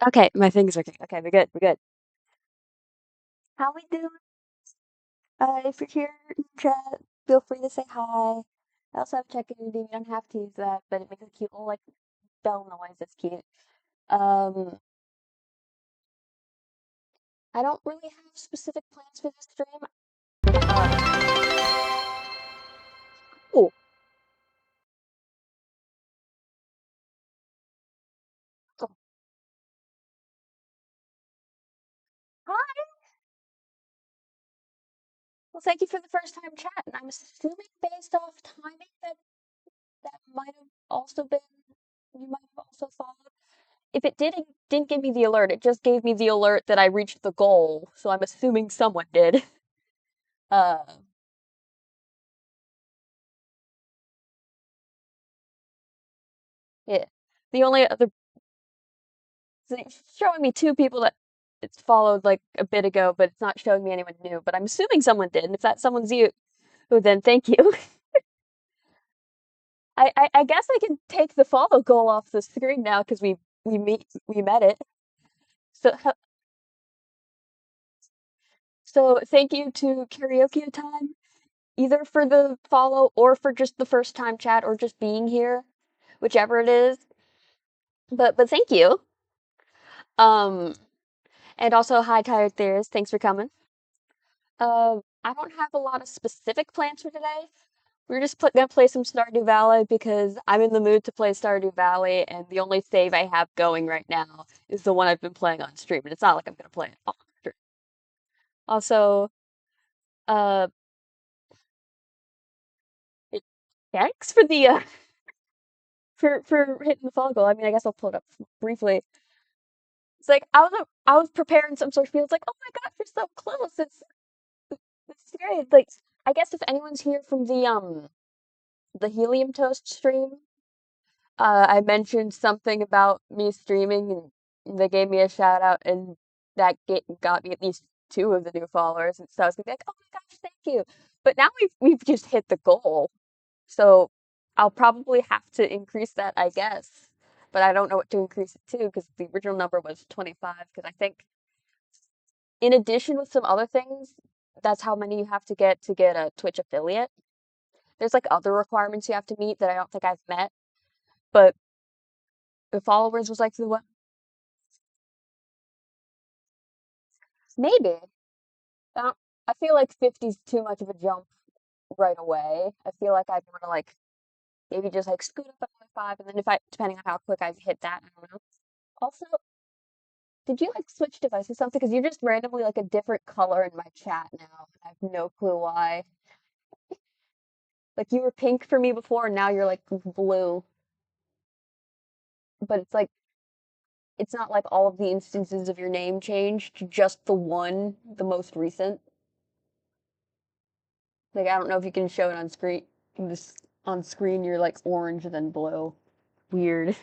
Okay, my thing's working. Okay, we're good. We're good. How we doing? If you're here in chat, feel free to say hi. I also have check-in ID. You don't have to use that, but it makes a cute little like bell noise. That's cute. Um, I don't really have specific plans for this stream. Oh, oh, hi. Well, thank you for the first time chat, and I'm assuming based off timing that might have also been you might have also followed. If it didn't give me the alert, it just gave me the alert that I reached the goal, so I'm assuming someone did. Uh, yeah. The only other it's showing me two people that it's followed like a bit ago, but it's not showing me anyone new. But I'm assuming someone did, and if that someone's you, oh, then thank you. I guess I can take the follow goal off the screen now because we met it. So so thank you to Karaoke Time, either for the follow or for just the first time chat or just being here, whichever it is. But thank you. Um, and also hi Tired Theorist, thanks for coming. I don't have a lot of specific plans for today. We're just gonna play some Stardew Valley because I'm in the mood to play Stardew Valley, and the only save I have going right now is the one I've been playing on stream, and it's not like I'm gonna play it on stream. Also, uh, it, thanks for the for hitting the follow goal. I mean, I guess I'll pull it up briefly. It's like I was preparing some sort of feel. It's like, oh my gosh, you're so close. It's great. Like, I guess if anyone's here from the Helium Toast stream, I mentioned something about me streaming, and they gave me a shout out, and that got me at least two of the new followers. And so I was gonna be like, "Oh my gosh, thank you!" But now we've just hit the goal, so I'll probably have to increase that, I guess. But I don't know what to increase it to because the original number was 25. Because I think, in addition with some other things, that's how many you have to get a Twitch affiliate. There's like other requirements you have to meet that I don't think I've met, but the followers was like the one. Maybe. Uh, I feel like 50 is too much of a jump right away. I feel like I'd want to like maybe just like scoot up another five, and then if I, depending on how quick I hit that, I don't know. Also, did you like switch devices something? Because you're just randomly like a different color in my chat now. I have no clue why. Like you were pink for me before, and now you're like blue. But it's like it's not like all of the instances of your name changed, just the one, the most recent. Like I don't know if you can show it on screen. This on screen, you're like orange then blue. Weird.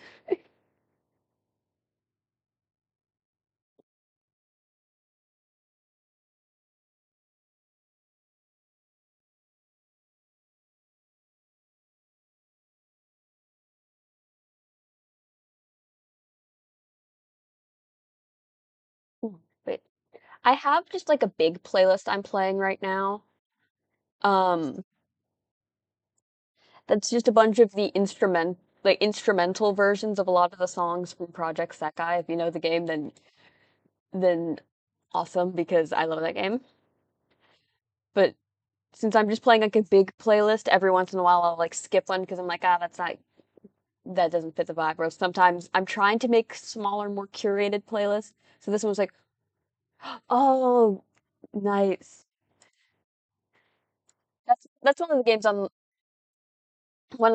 Wait, I have just like a big playlist I'm playing right now. Um, that's just a bunch of the instrumental versions of a lot of the songs from Project Sekai. If you know the game, then awesome because I love that game. But since I'm just playing like a big playlist, every once in a while I'll like skip one because I'm like, ah, that doesn't fit the vibe. Or sometimes I'm trying to make smaller, more curated playlists. So this one was like, oh, nice. That's one of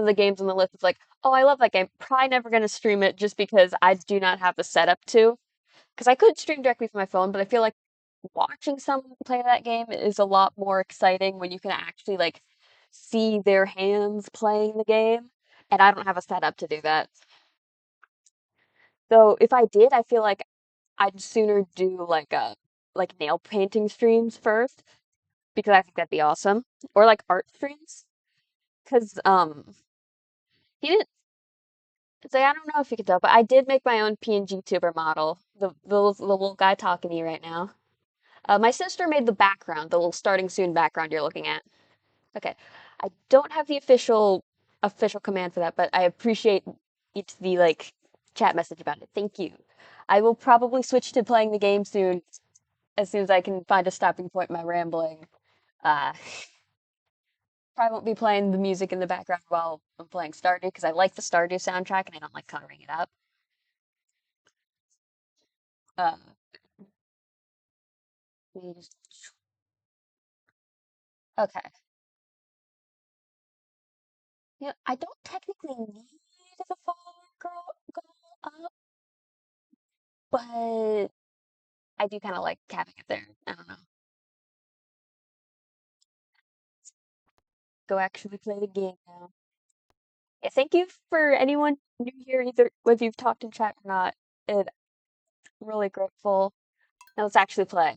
the games on the list. It's like, oh, I love that game. Probably never gonna stream it just because I do not have the setup to. Because I could stream directly from my phone, but I feel like watching someone play that game is a lot more exciting when you can actually like see their hands playing the game. And I don't have a setup to do that. So if I did, I feel like I'd sooner do like nail painting streams first because I think that'd be awesome. Or like art streams. Because he didn't. It's like I don't know if you can tell, but I did make my own PNG tuber model. the little guy talking to you right now. My sister made the background, the little starting soon background you're looking at. Okay. I don't have the official command for that, but I appreciate the like chat message about it. Thank you. I will probably switch to playing the game soon as I can find a stopping point in my rambling. Uh, probably won't be playing the music in the background while I'm playing Stardew because I like the Stardew soundtrack and I don't like coloring it up. Uh, okay. Yeah, I don't technically need the follower goal up, but I do kind of like having it there. I don't know. Go actually play the game now. Yeah, thank you for anyone new here, either whether you've talked in chat or not. I'm really grateful. Now let's actually play.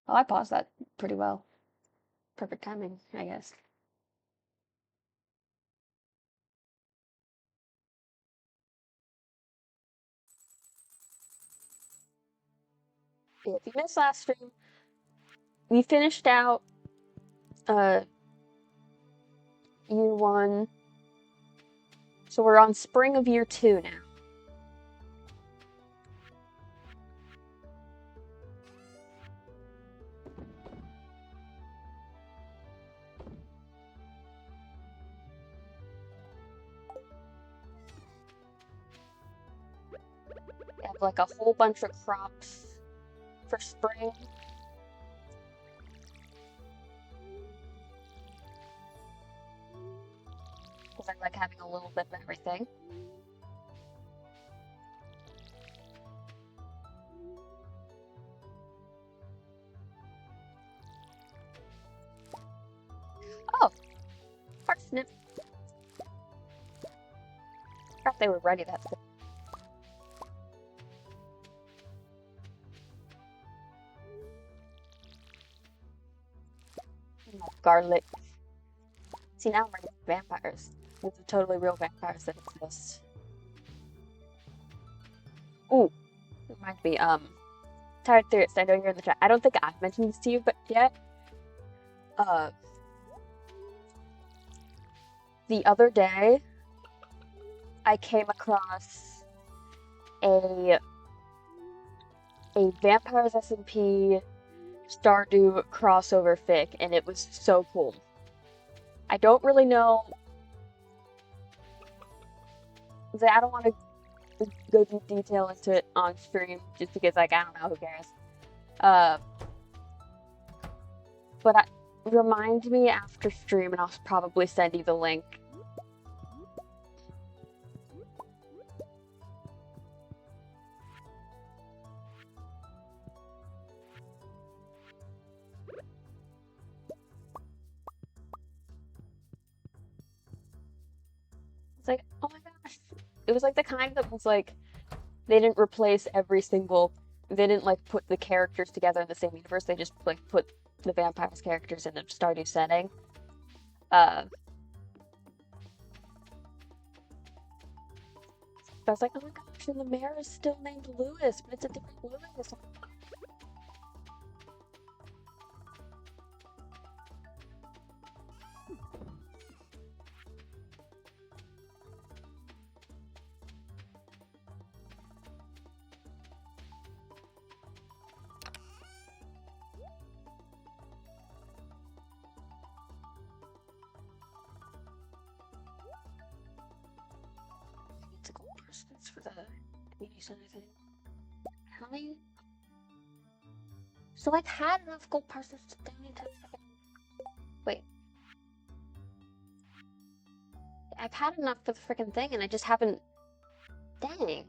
Oh, I paused that pretty well. Perfect timing, I guess. Yeah, if you missed last stream, we finished out uh year one. So we're on spring of year two now. We have like a whole bunch of crops for spring. Because I like having a little bit of everything. Oh, parsnip. Forgot they were ready that soon. Garlic. See, now I'm ready for vampires. These are totally real vampires that exist. Ooh, reminds me, Tired Theorist, I know you're in the chat. I don't think I've mentioned this to you, but yet, uh, the other day, I came across a Vampires SMP Stardew crossover fic, and it was so cool. I don't really know. I don't want to go deep detail into it on stream, just because, like, I don't know, who cares. But remind me after stream, and I'll probably send you the link. It's like, oh my gosh. It was like the kind that was like, they didn't replace they didn't like put the characters together in the same universe. They just like put the vampires characters in a Stardew setting. I was like, oh my gosh, and the mayor is still named Lewis, but it's a different Lewis. It's a gold person for the community center thing. How many? So I've had enough gold parcels to donate to. Wait. I've had enough for the freaking thing, and I just haven't. Dang.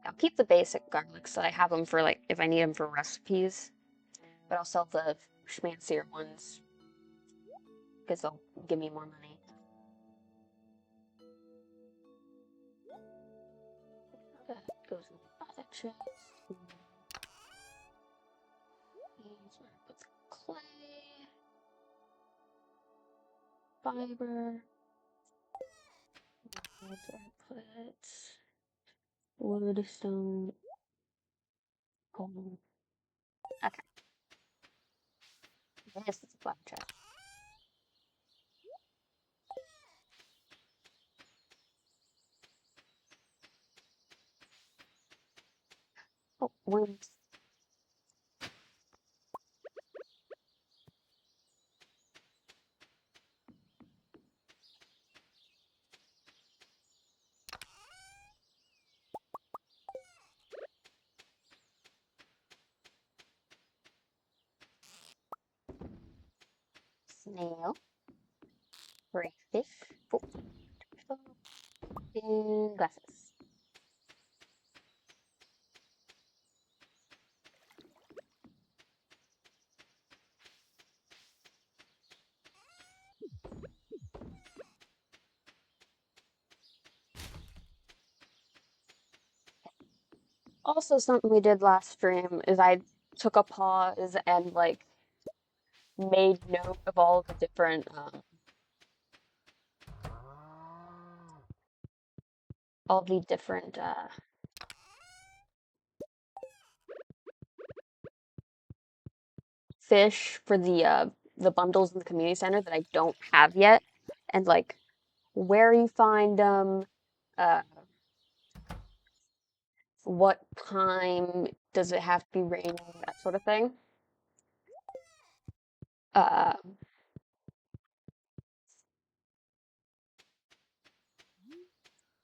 I'll keep the basic garlics so I have them for like if I need them for recipes, but I'll sell the schmancier ones because they'll give me more money. That goes in the other chest. fiber. Where do I put wood, stone, coal? Okay. This is a black chest. Oh, worms. Snail. Crayfish. Oh, and glasses. Also, something we did last stream is I took a pause and like made note of all the different fish for the bundles in the community center that I don't have yet, and like where you find them, uh, what time does it have to be raining, that sort of thing. Uh,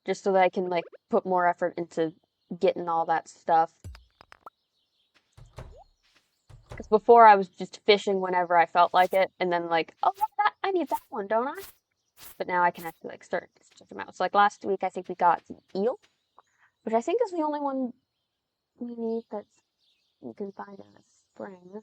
just so that I can like put more effort into getting all that stuff. Because before I was just fishing whenever I felt like it, and then like, oh, that I need that one, don't I? But now I can actually like start check them out. So like last week, I think we got the eel, which I think is the only one we need that you can find in the spring.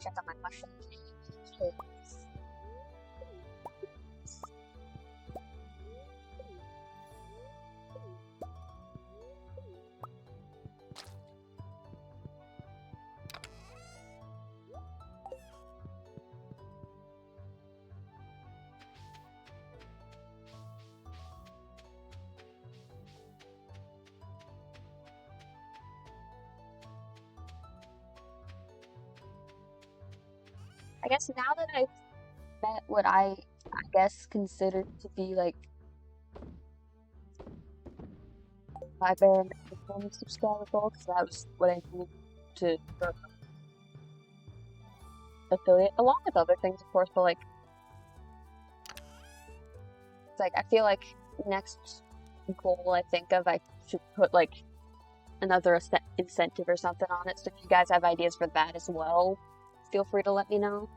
Check out my mushroom cake. I guess now that I've met what I guess consider to be like my bare minimum subscriber goal, because that was what I need to affiliate, along with other things, of course. But like, it's like I feel like next goal I think of, I should put like another incentive or something on it. So if you guys have ideas for that as well, feel free to let me know.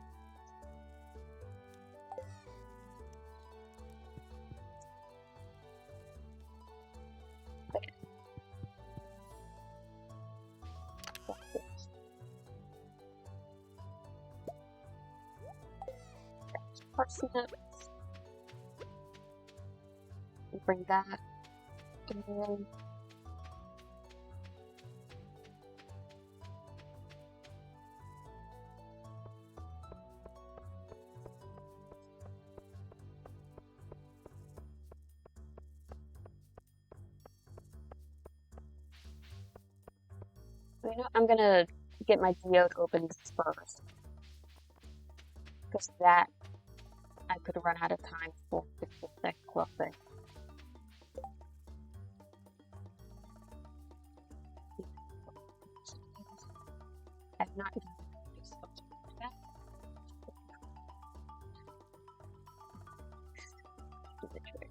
Parsnips. Bring that. And then you know, I'm gonna get my geode open first, because that I could run out of time for the next closing. I've not even that. Do the trick.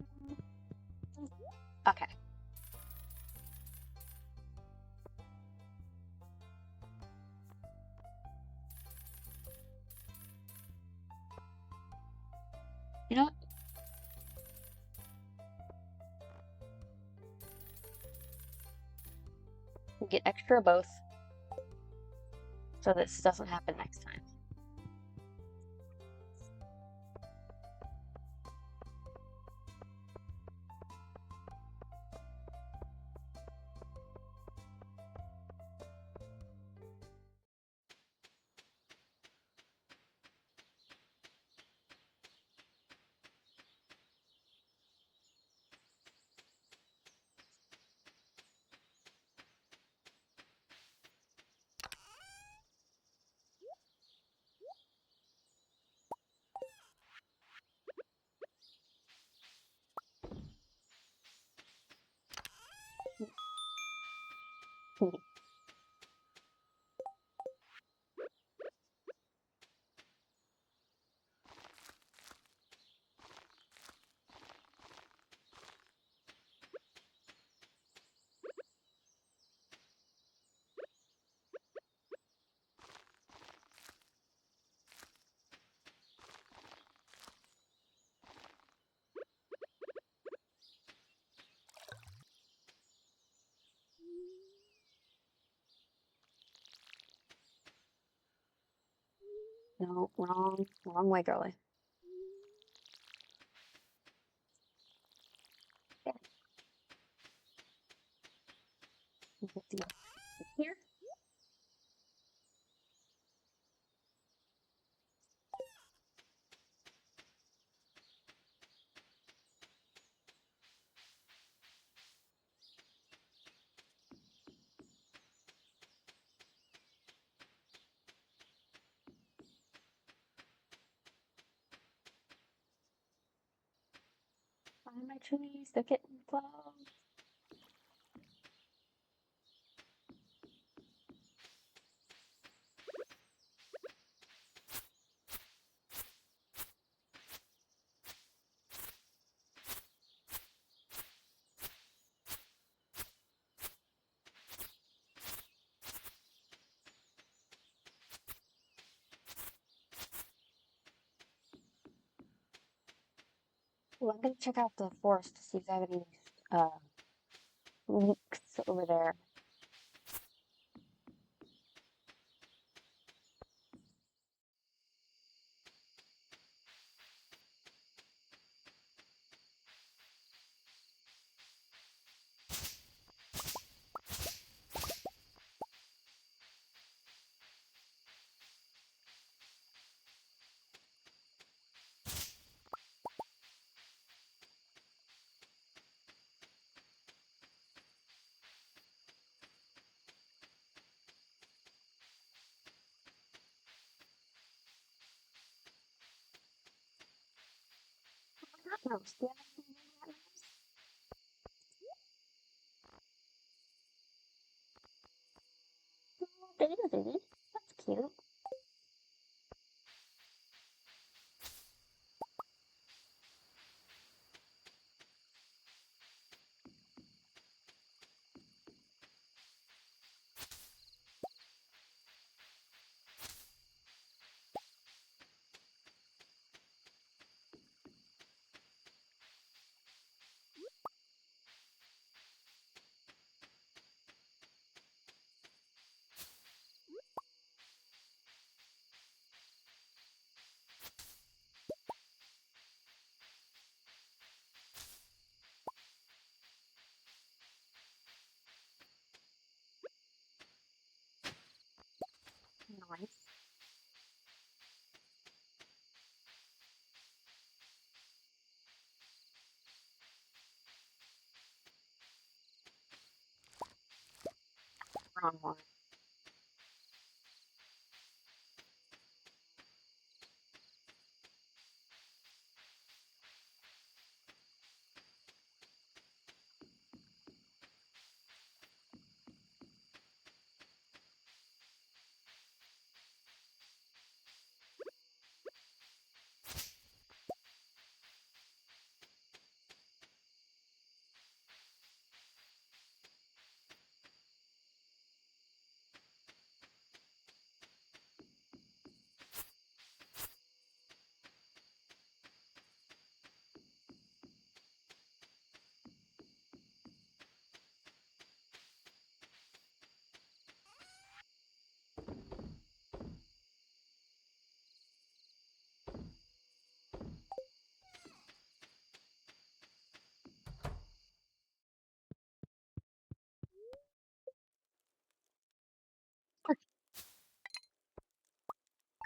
Okay. You know what? We'll get extra of both so this doesn't happen next time. No, wrong way, girly. There. Here. Find my trees, they're getting close. Well, I'm gonna check out the forest to see if I have any leaks over there. else? Do you have anything that nice? Oh, Daisy. That's cute. Nice. Wrong one.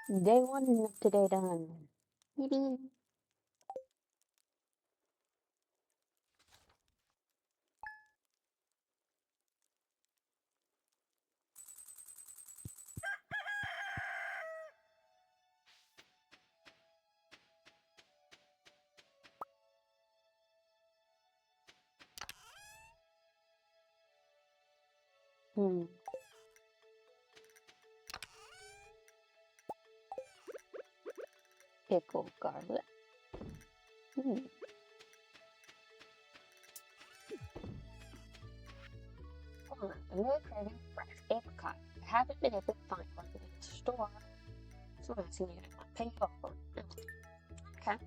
Day one of today done. Yippee. Hmm. Pickled garlic. Hmm. Oh, I'm really craving fresh apricot. I haven't been able to find one in the store, so I'm asking you to pay over. Okay.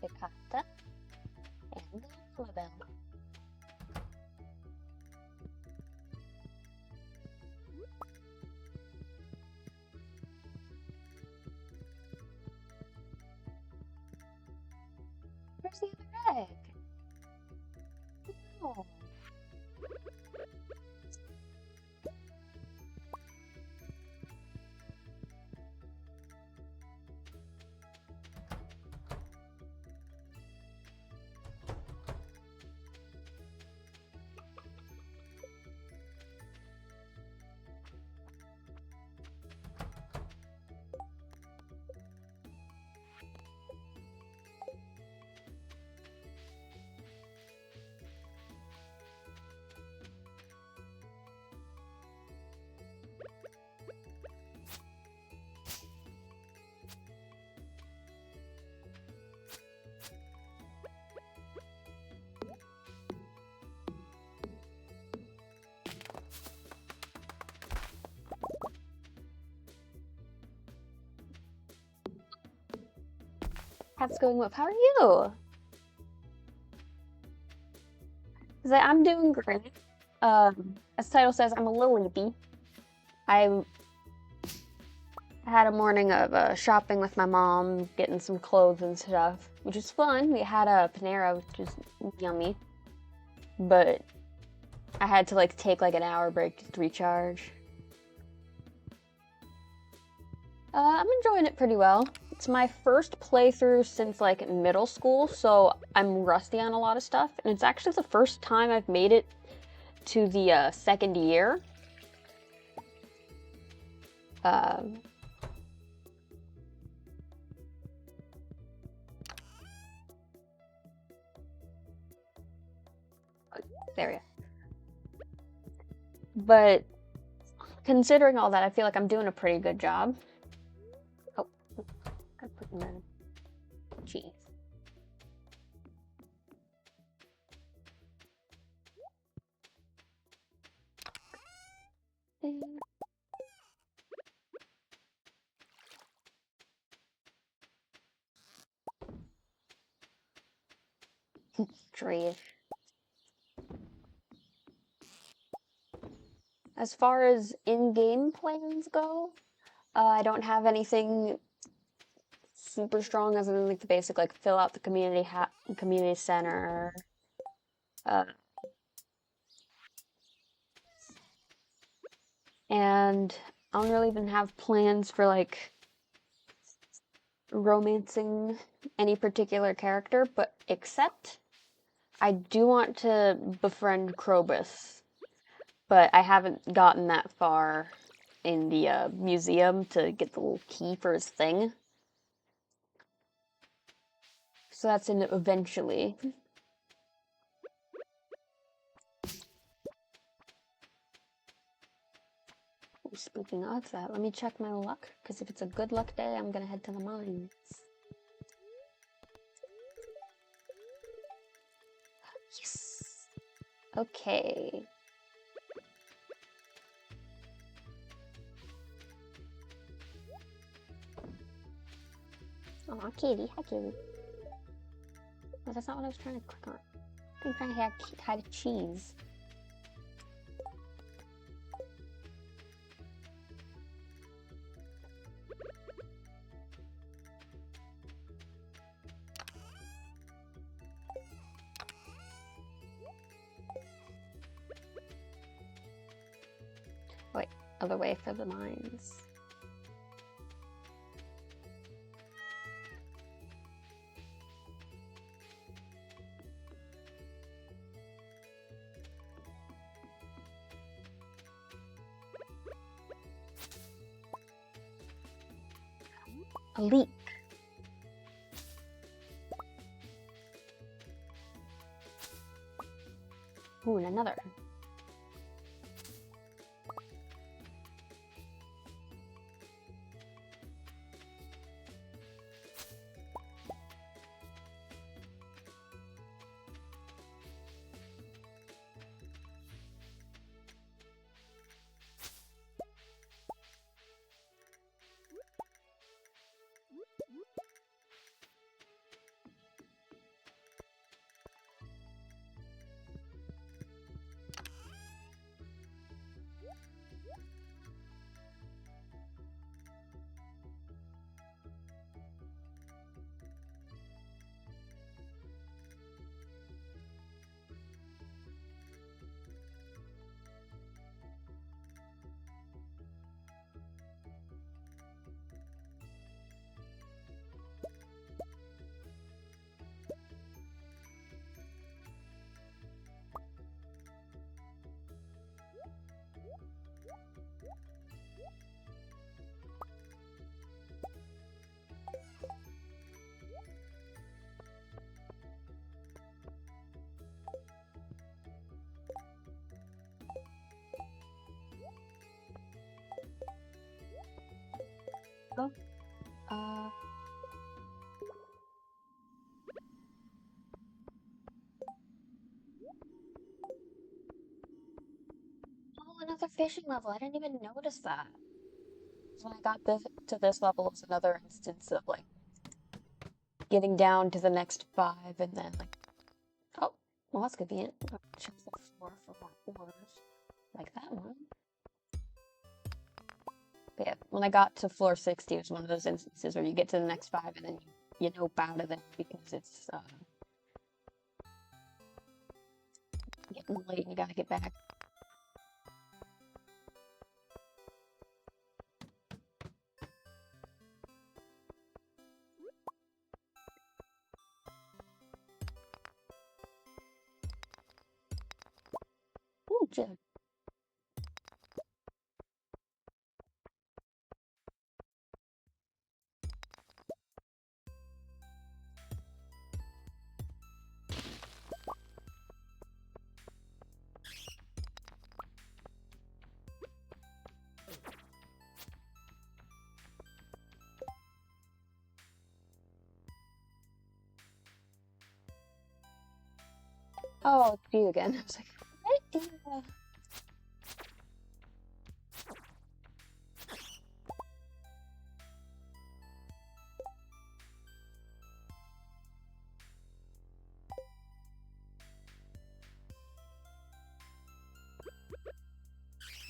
Piccata and the bell. Where's the other egg? Oh. Cat's going well. How are you? I'm doing great. As the title says, I'm a little eepy. I had a morning of shopping with my mom, getting some clothes and stuff, which is fun. We had a Panera, which is yummy. But I had to take an hour break to recharge. I'm enjoying it pretty well. It's my first playthrough since middle school, so I'm rusty on a lot of stuff, and it's actually the first time I've made it to the second year. There we go. But considering all that, I feel like I'm doing a pretty good job. Oh, gotta put in the cheese. Tree. As far as in-game plans go, I don't have anything super strong other than the basic fill out the community center. And I don't really even have plans for romancing any particular character, but except I do want to befriend Krobus, but I haven't gotten that far in the museum to get the little key for his thing. So that's in eventually. Speaking of that, let me check my luck, because if it's a good luck day, I'm gonna head to the mines. Yes! Okay. Aw, kitty. Hi, kitty. No, that's not what I was trying to click on. I'm trying to hide a cheese. Wait, other way for the mines. A leak. Ooh, and another. Oh, oh, another fishing level. I didn't even notice that. So when I got to this level, it's another instance of getting down to the next 5 and then like, oh, well that's convenient. I'll check the floor for more ores, like that one. But yeah, when I got to floor 60, it was one of those instances where you get to the next 5 and then you nope out of it because it's getting late and you gotta get back. Ooh, gem. Oh, it's you again. I was like, what in the... I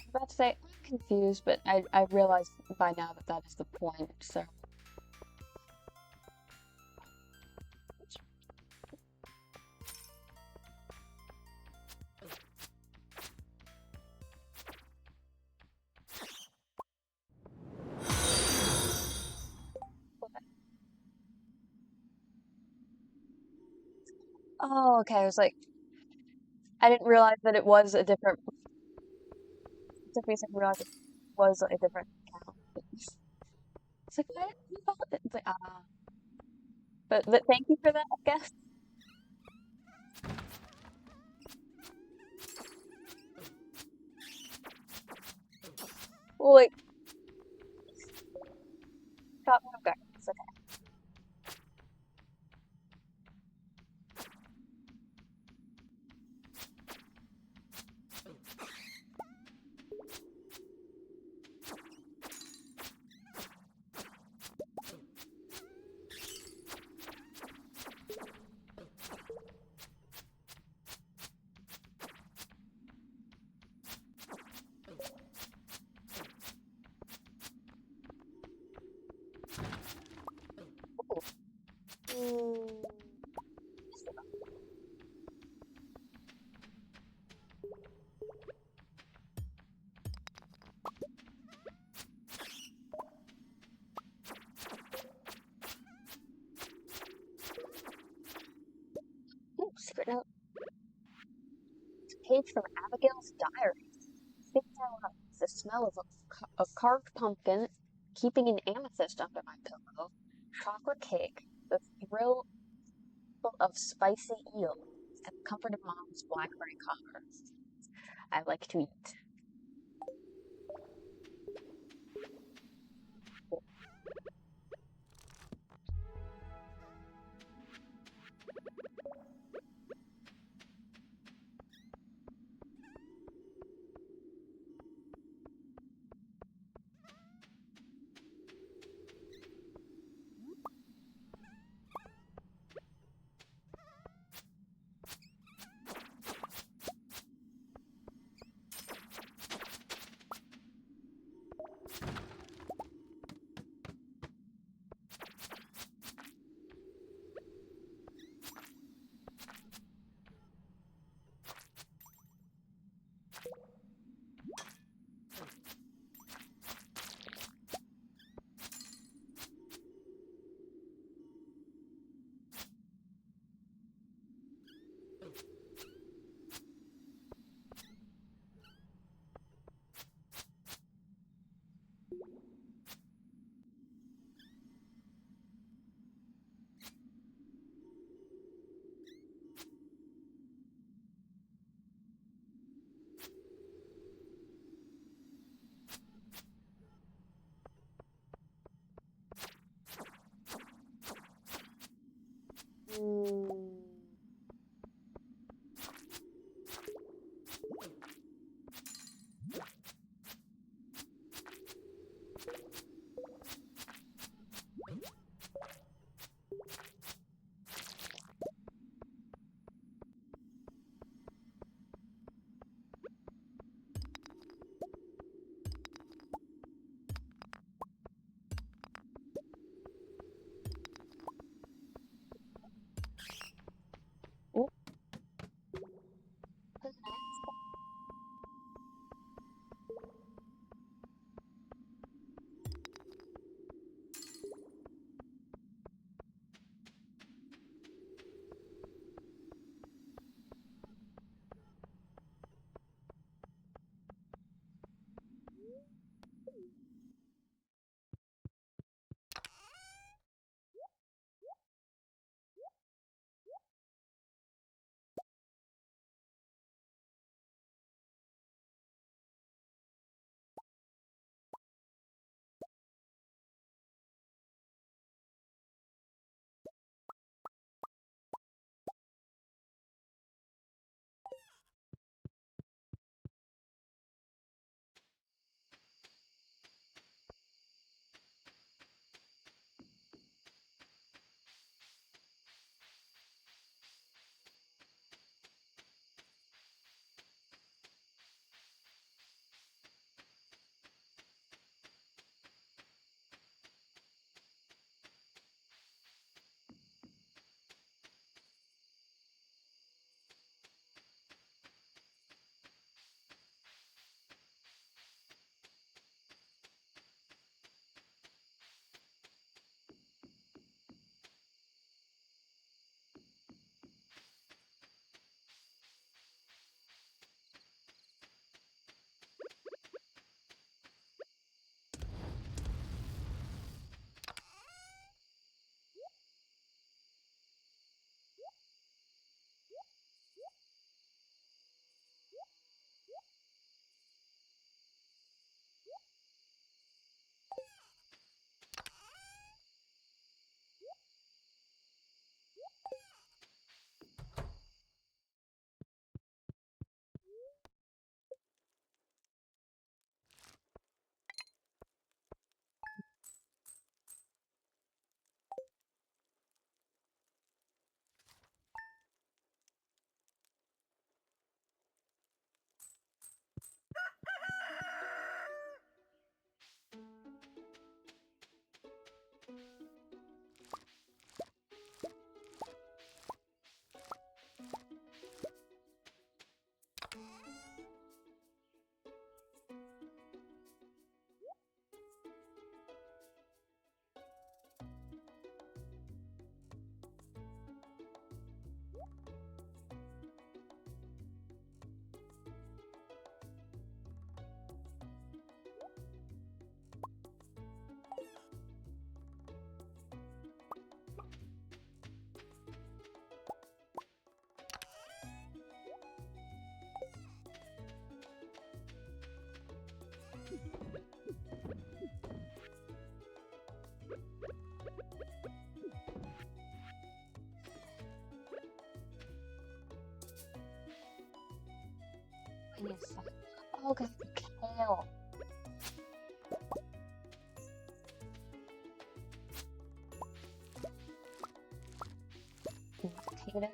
was about to say, I'm confused, but I realized by now that that is the point, so... Oh, okay, I was like, I didn't realize that it was a different... It took me a second to realize it was a different account. It's like, what? You followed it? It's like, ah. But thank you for that, I guess. Well, like, got me off guard. It's okay. Ooh. Ooh, secret note. Page from Abigail's diary. Spits out the smell of a carved pumpkin, keeping an amethyst under my pillow, chocolate cake, the thrill of spicy eel, and the comfort of mom's blackberry cobbler. I like to eat. Yes. Oh, because kale. Potatoes.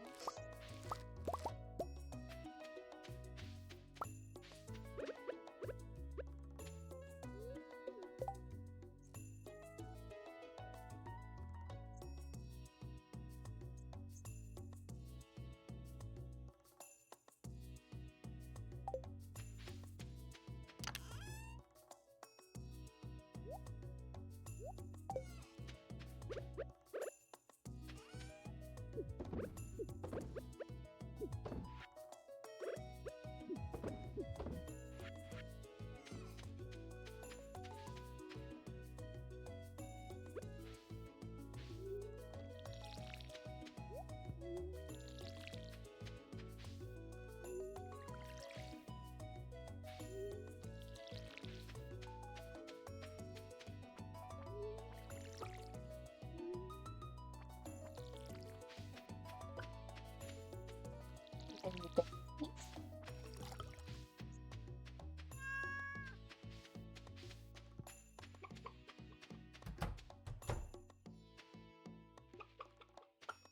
And you get these.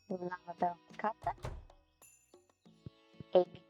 Lavado kata. Eepy.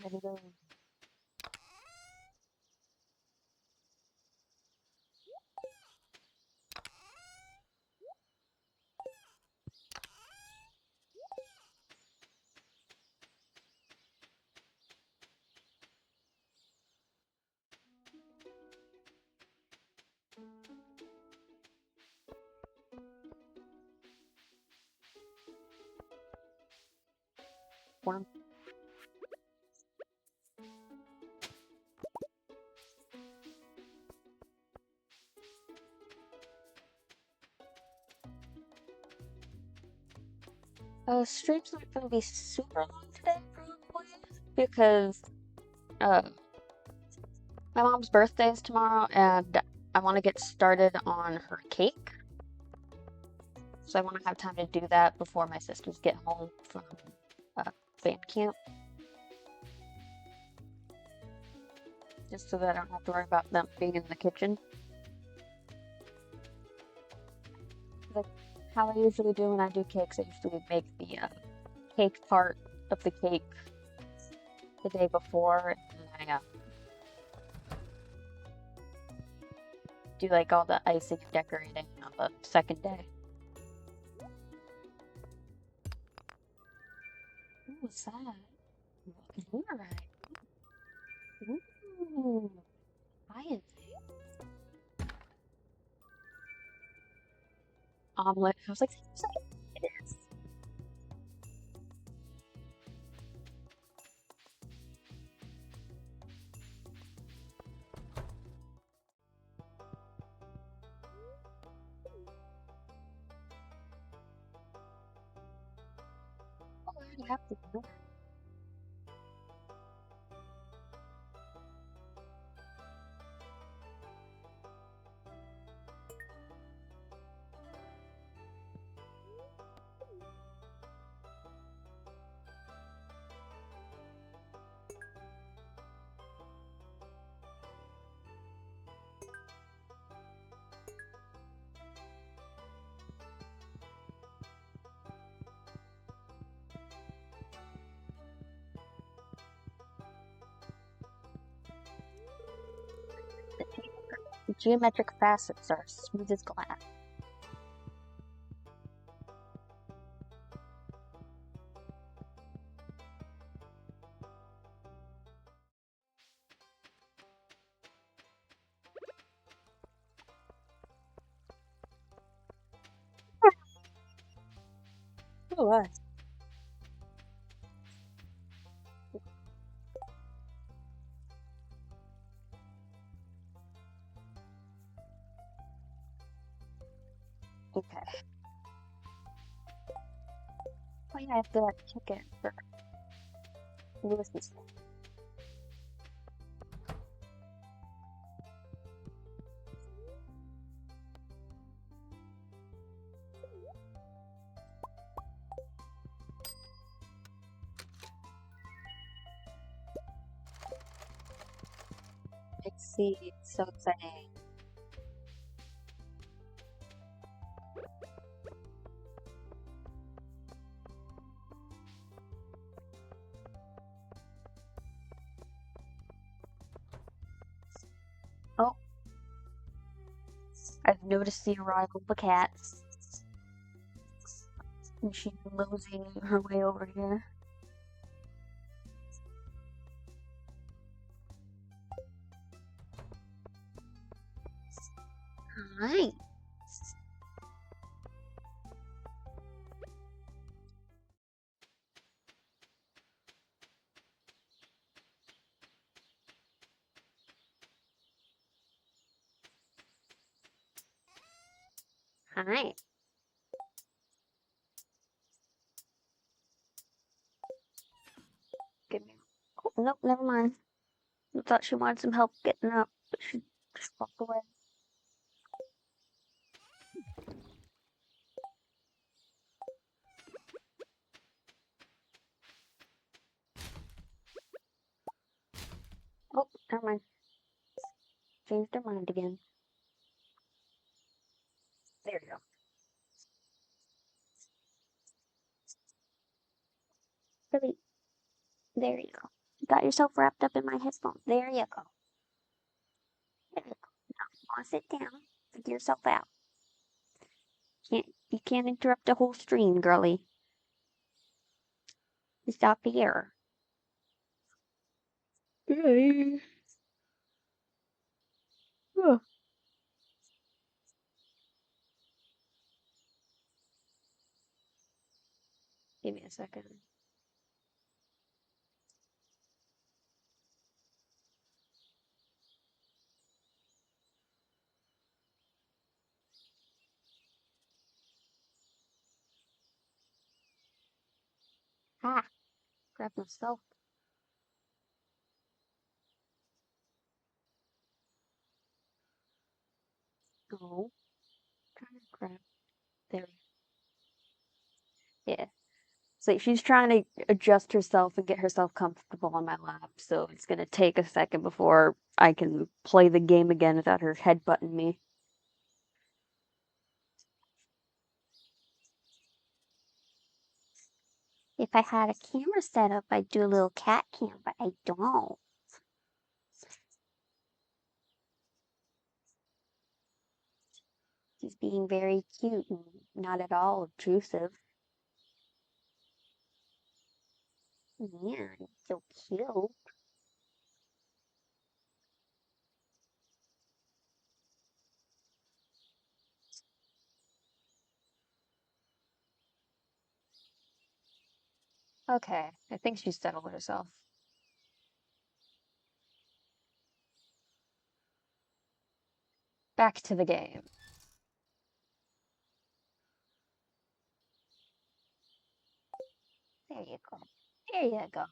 There we go. One. Stream's not gonna be super long today, probably, because uh, my mom's birthday is tomorrow, and I want to get started on her cake. So I want to have time to do that before my sisters get home from band camp. Just so that I don't have to worry about them being in the kitchen. Like how I usually do when I do cakes, I usually make the cake part of the cake the day before, and I do like all the icing and decorating on the second day. What was that? Alright. Ooh, science. Omelet. I was like, it is. Oh, I already have to do it. The geometric facets are smooth as glass. Oh, what? Okay. Oh yeah, I have to check it for Lewis's. I see. It's so exciting. Oh, I've noticed the arrival of the cat. And she's moseying her way over here. Hi. Hi. Give me. Oh, nope, never mind. I thought she wanted some help getting up, but she just walked away. Oh, never mind. Changed her mind again. There you go. Really, there you go. You got yourself wrapped up in my headphones. There you go. There you go. Now, you want to sit down, figure yourself out. You can't interrupt the whole stream, girly. Stop here. Hey. Oh. Give me a second. Ah, grab myself. Oh, trying to grab. There. Yeah. It's like she's trying to adjust herself and get herself comfortable on my lap, so it's gonna take a second before I can play the game again without her headbutting me. If I had a camera set up, I'd do a little cat cam, but I don't. She's being very cute and not at all obtrusive. Yeah, so cute. Okay, I think she's settled herself. Back to the game. There you go. There you go.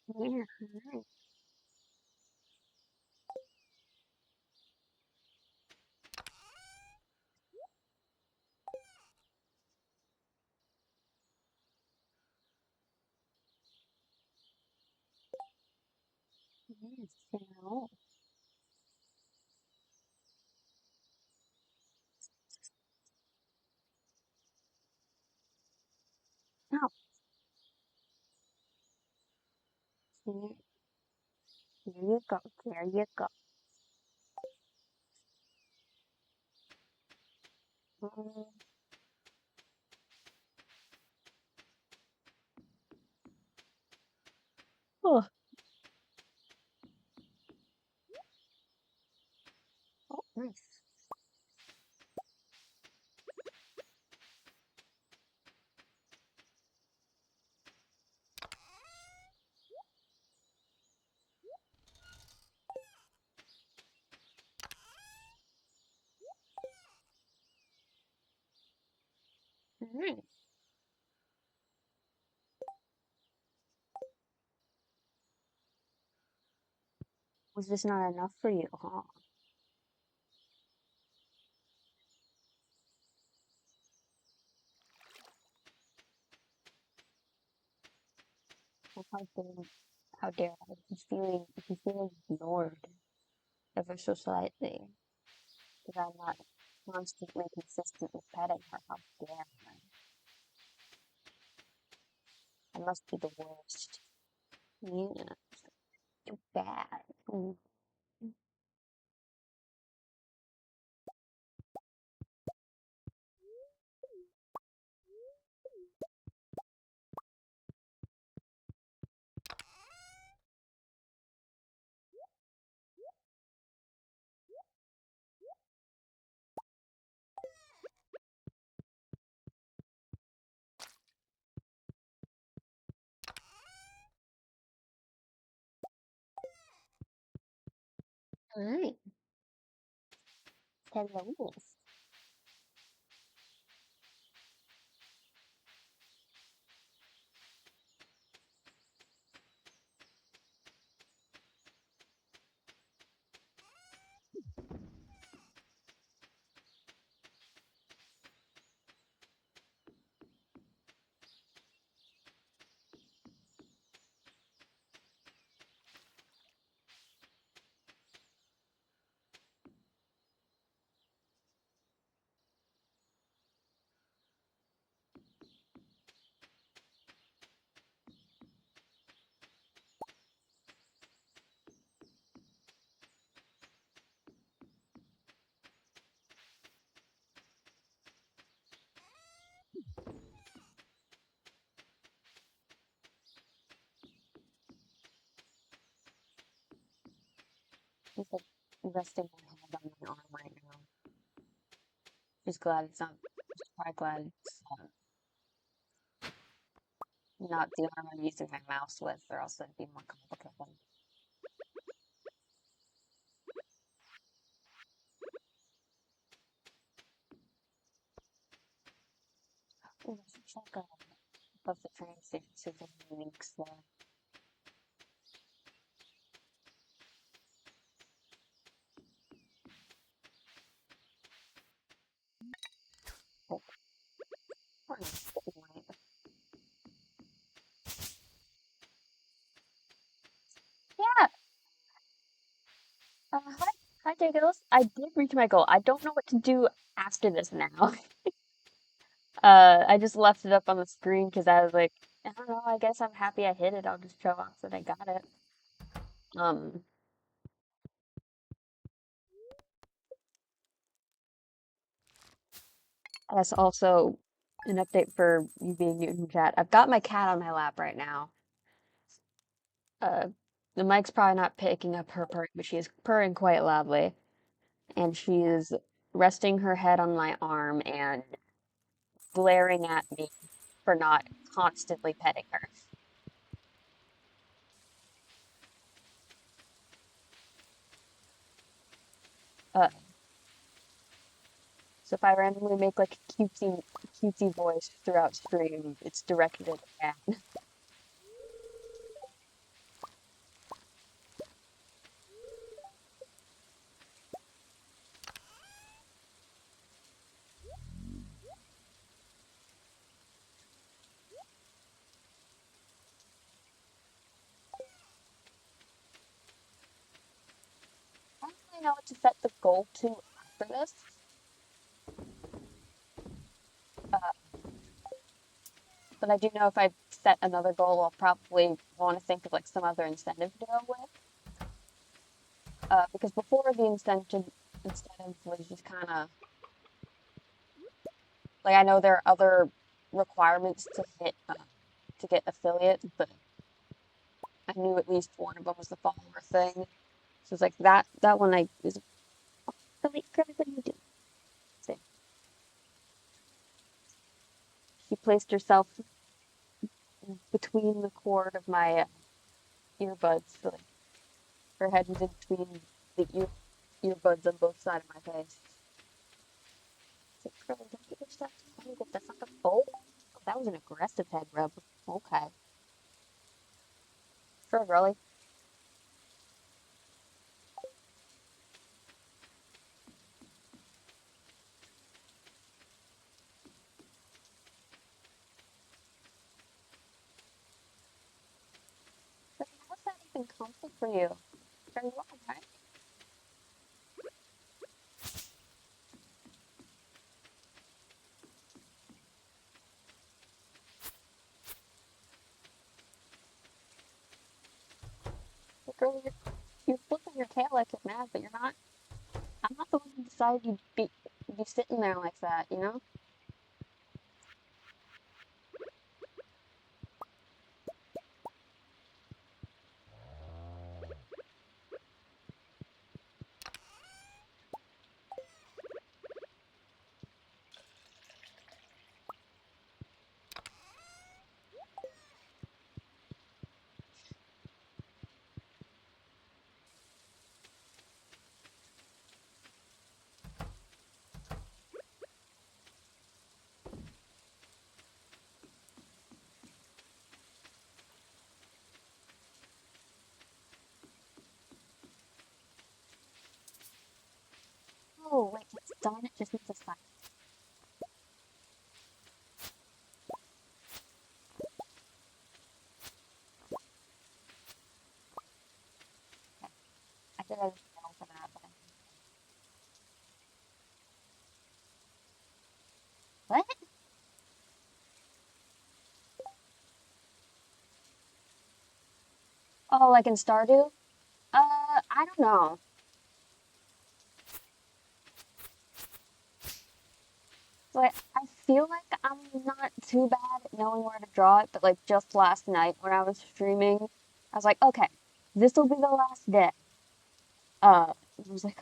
Yeah, alright. Yes, so. Oh, here, here you go. There you go. Mm, oh, oh, nice. Alright. Was this not enough for you, huh? Well, how dare I? She's feeling ignored ever so slightly. Because I'm not constantly, consistently petting her. How dare I? I must be the worst. Yeah, too bad. Mm. Hi. Hello. Just like resting my hand on my arm right now. Just glad it's not. Just quite glad it's. not the arm I'm using my mouse with, or else it'd be more complicated. Ooh, there's a check above the train station, so there's links there. Oh, we're in a Yeah. Hi, Giggles. I did reach my goal. I don't know what to do after this now. I just left it up on the screen because I was like, I don't know. I guess I'm happy I hit it. I'll just show off that I got it. Um, That's also an update for you being new in chat. I've got my cat on my lap right now. Uh, the mic's probably not picking up her purring, but she is purring quite loudly, and she is resting her head on my arm and glaring at me for not constantly petting her. Uh, so if I randomly make like a cutesy voice throughout stream, it's directed at the cat. I don't really know what to set the goal to after this. But I do know if I set another goal, I'll probably want to think of like some other incentive to go with. Because before the incentive was just kind of like I know there are other requirements to hit to get affiliate, but I knew at least one of them was the follower thing. So it's like that one I is. Oh wait, Greg, what are you doing? See, she placed herself between the cord of my earbuds, so like her head was in between the earbuds on both sides of my face. It's like, girl, don't get yourself tangled. That's not the oh, that was an aggressive head rub. Okay, sure, girly. But how's that even comfort for you? Very well, right? But girl, you're flipping your tail like you're mad, but you're not. I'm not the one who decided you'd be sitting there like that, you know? Oh wait, it's done. It just needs a sign. Okay. I did a fail for that, but what? Oh, like in Stardew? I don't know. Like, I feel like I'm not too bad at knowing where to draw it, but like just last night when I was streaming, I was like, okay, this will be the last day. I was like,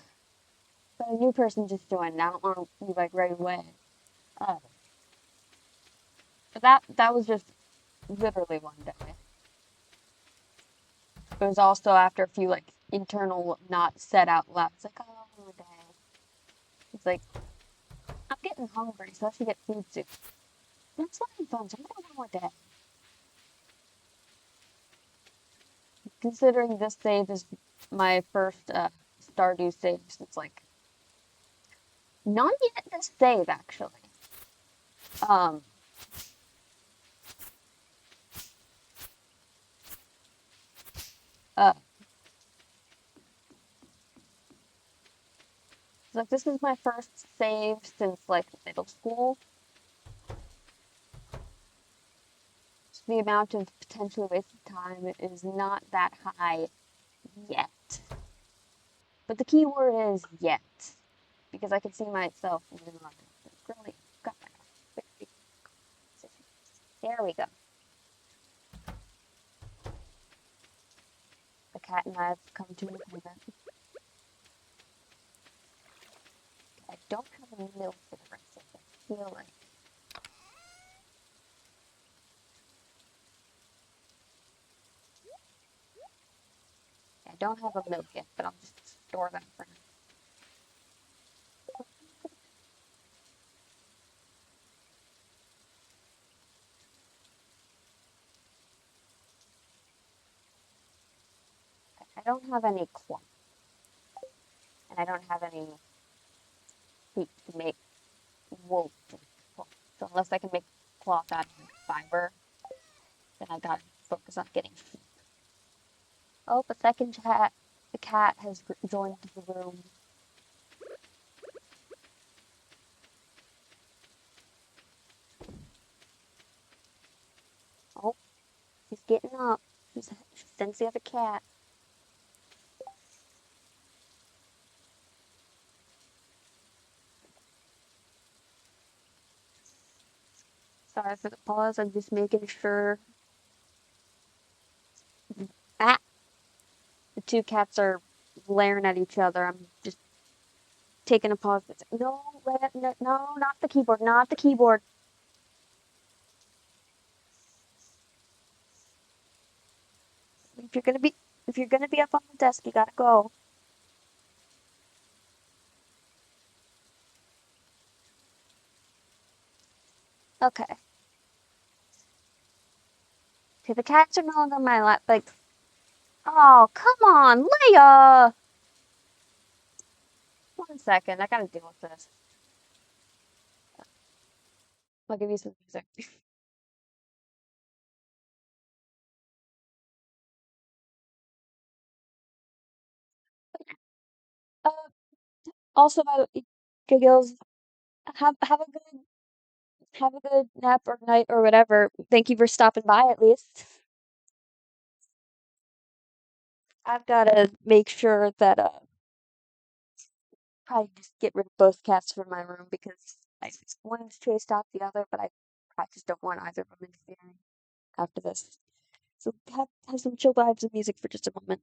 but a new person just joined, and I don't want to be like right away. Uh, but that was just literally one day. It was also after a few like internal, not said out loud. It's like, oh, one day. It's like, I'm getting hungry, so I should get food soon. That's not fun. So I'm gonna have one more day. Considering this save is my first Stardew save since like not yet this save actually. Um, uh, like this is my first save since like middle school. So the amount of potentially wasted time is not that high yet. But the key word is yet. Because I can see myself moving on. Really got my there we go. The cat and I have come to an agreement. I don't have any milk for the rest of it. I feel like I don't have a milk yet, but I'll just store that for now. I don't have any cloth, and I don't have any heat to make wool. So unless I can make cloth out of fiber, then I gotta focus on getting sheep. Oh, the second cat, the cat has joined the room. Oh, she's getting up. She's sends the other cat. Sorry for the pause. I'm just making sure. Ah, the two cats are glaring at each other. I'm just taking a pause. No, no, no, not the keyboard. Not the keyboard. If you're gonna be, if you're gonna be up on the desk, you gotta go. Okay. Okay, the cats are no longer on my lap. Like, oh, come on, Leia. 1 second. I gotta deal with this. I'll give you some music. uh, also, giggles. Have a good nap or night or whatever. Thank you for stopping by at least. I've gotta make sure that probably just get rid of both cats from my room because one's chased off the other, but I just don't want either of them interfering after this. So have some chill vibes and music for just a moment.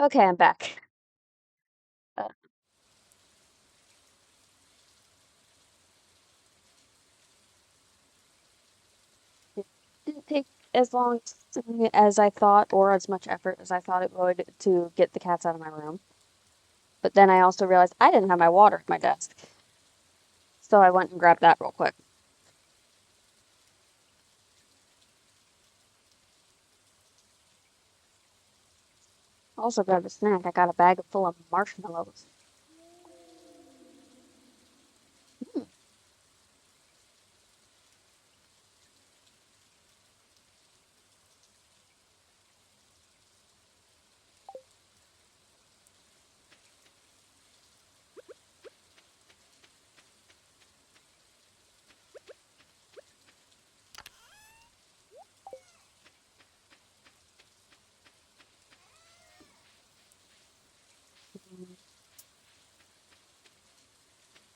Okay, I'm back. Uh, it didn't take as long as I thought, or as much effort as I thought it would, to get the cats out of my room. But then I also realized I didn't have my water at my desk. So I went and grabbed that real quick. Also grabbed a snack. I got a bag full of marshmallows. Hmm.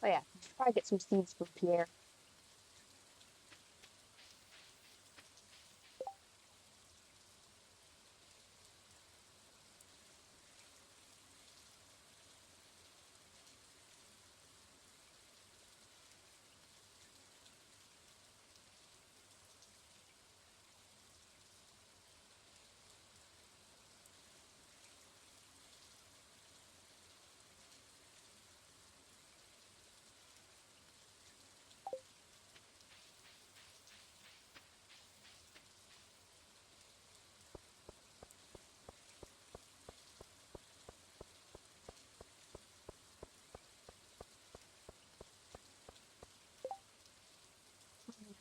Oh yeah, I should probably get some seeds from Pierre.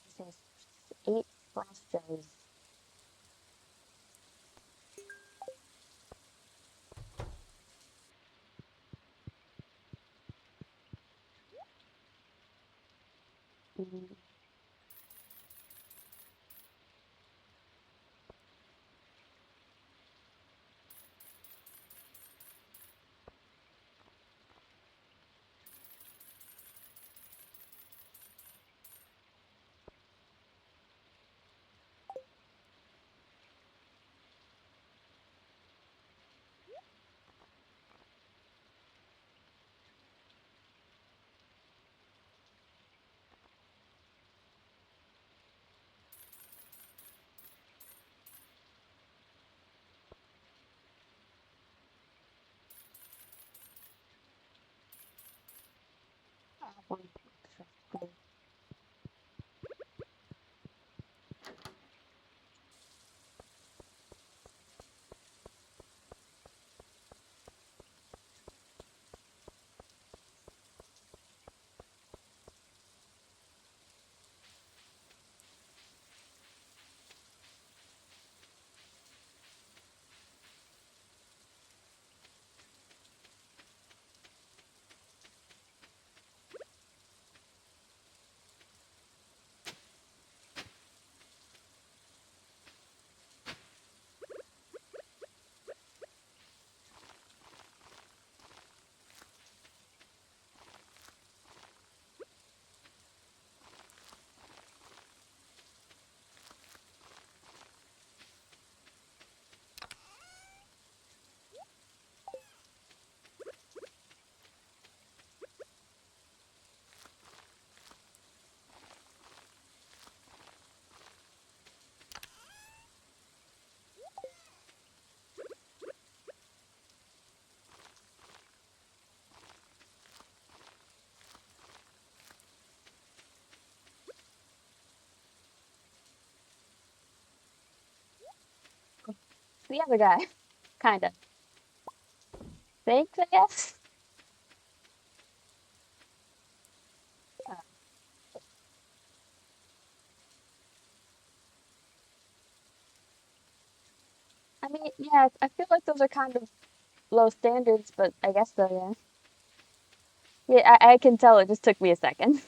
It says 8 frost jellies. Mm. I have one extra thing. The other guy. Kinda. Thanks, I guess. Uh, I mean, yeah, I feel like those are kind of low standards, but I guess so, yeah. Yeah, I can tell it just took me a second.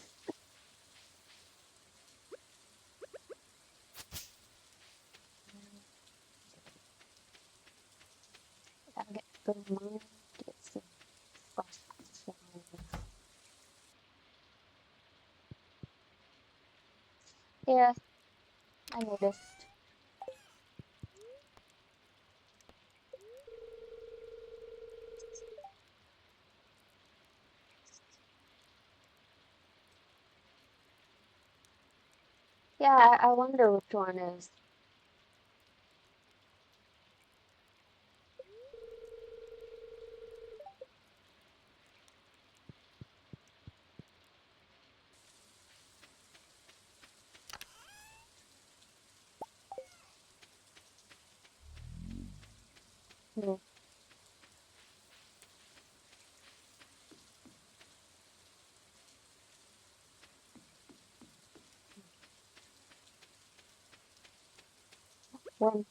Gotta get good mine to get some frost slime. Yeah, I noticed. Yeah, I wonder which one is. Hmm. One.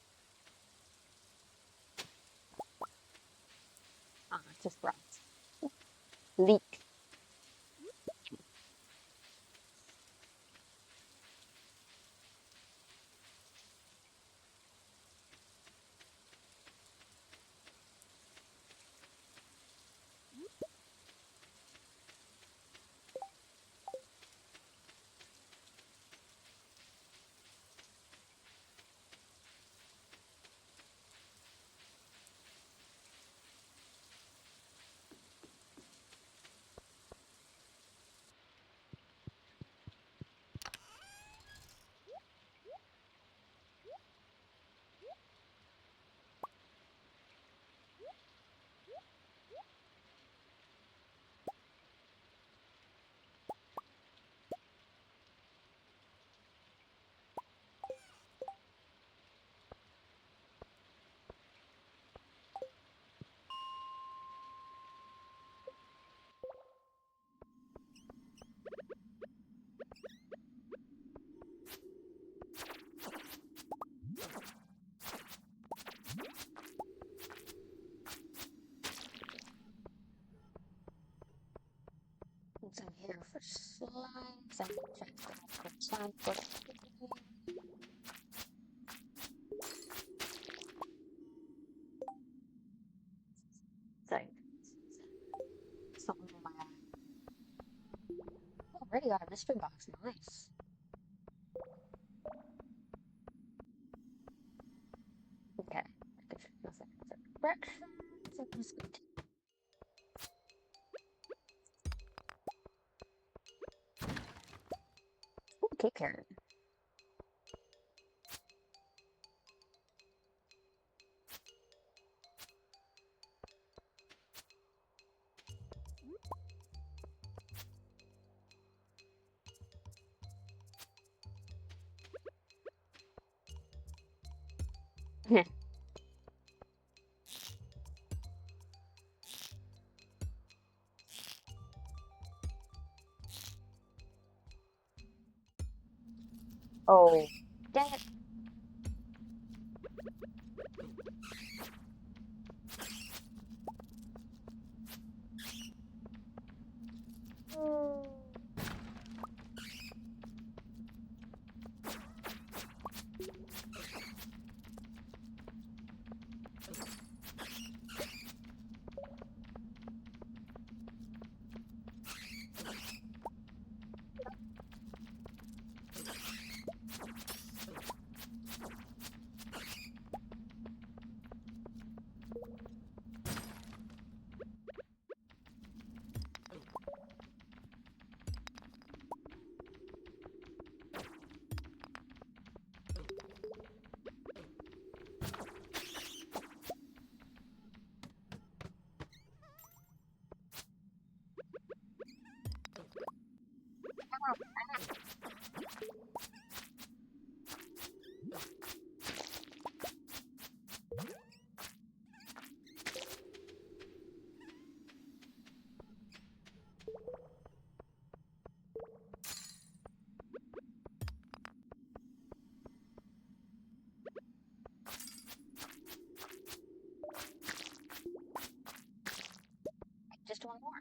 Ah, just rats. Leak. So I'm here for slimes. I'm gonna check for slime for like something in my eye. Oh, already got a mystery box. Nice. Okay. Nothing. Direction. So I'm just gonna take care of it. Oh, dang it. Just one more.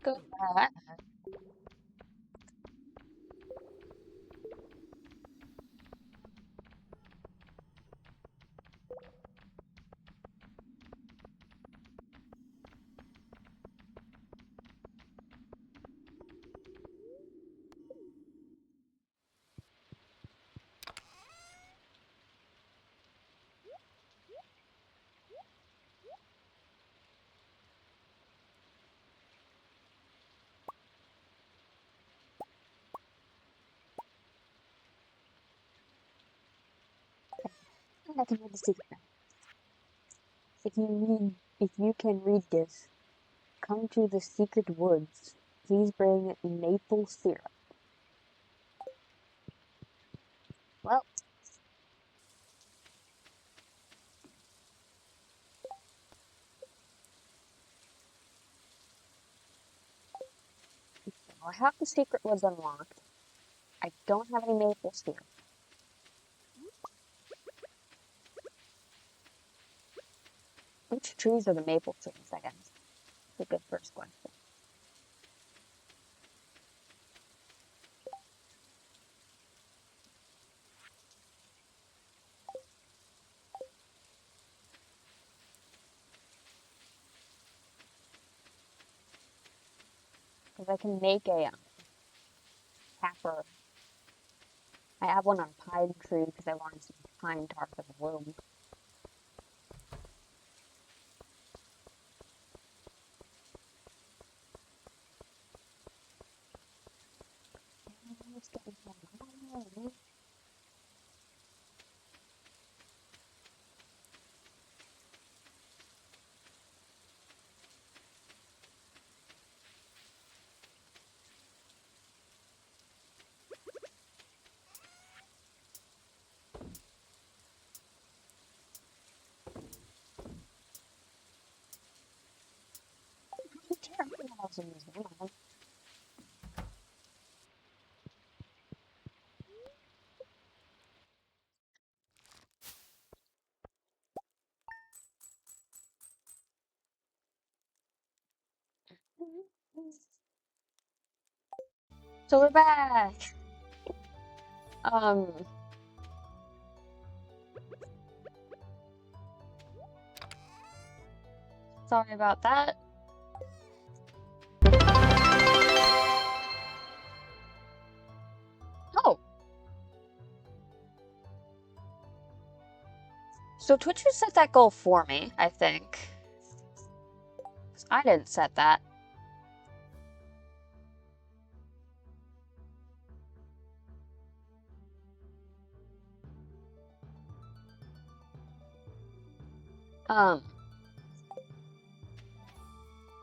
Go back. I can read the secret. If you can read this, come to the secret woods. Please bring maple syrup. Well, I have the secret woods unlocked. I don't have any maple syrup. Which trees are the maple trees, I guess? That's a good first question. Because I can make a tapper. I have one on pine tree because I wanted some pine tar for the room. So we're back. Um, sorry about that. Oh. So Twitch just set that goal for me, I think. I didn't set that.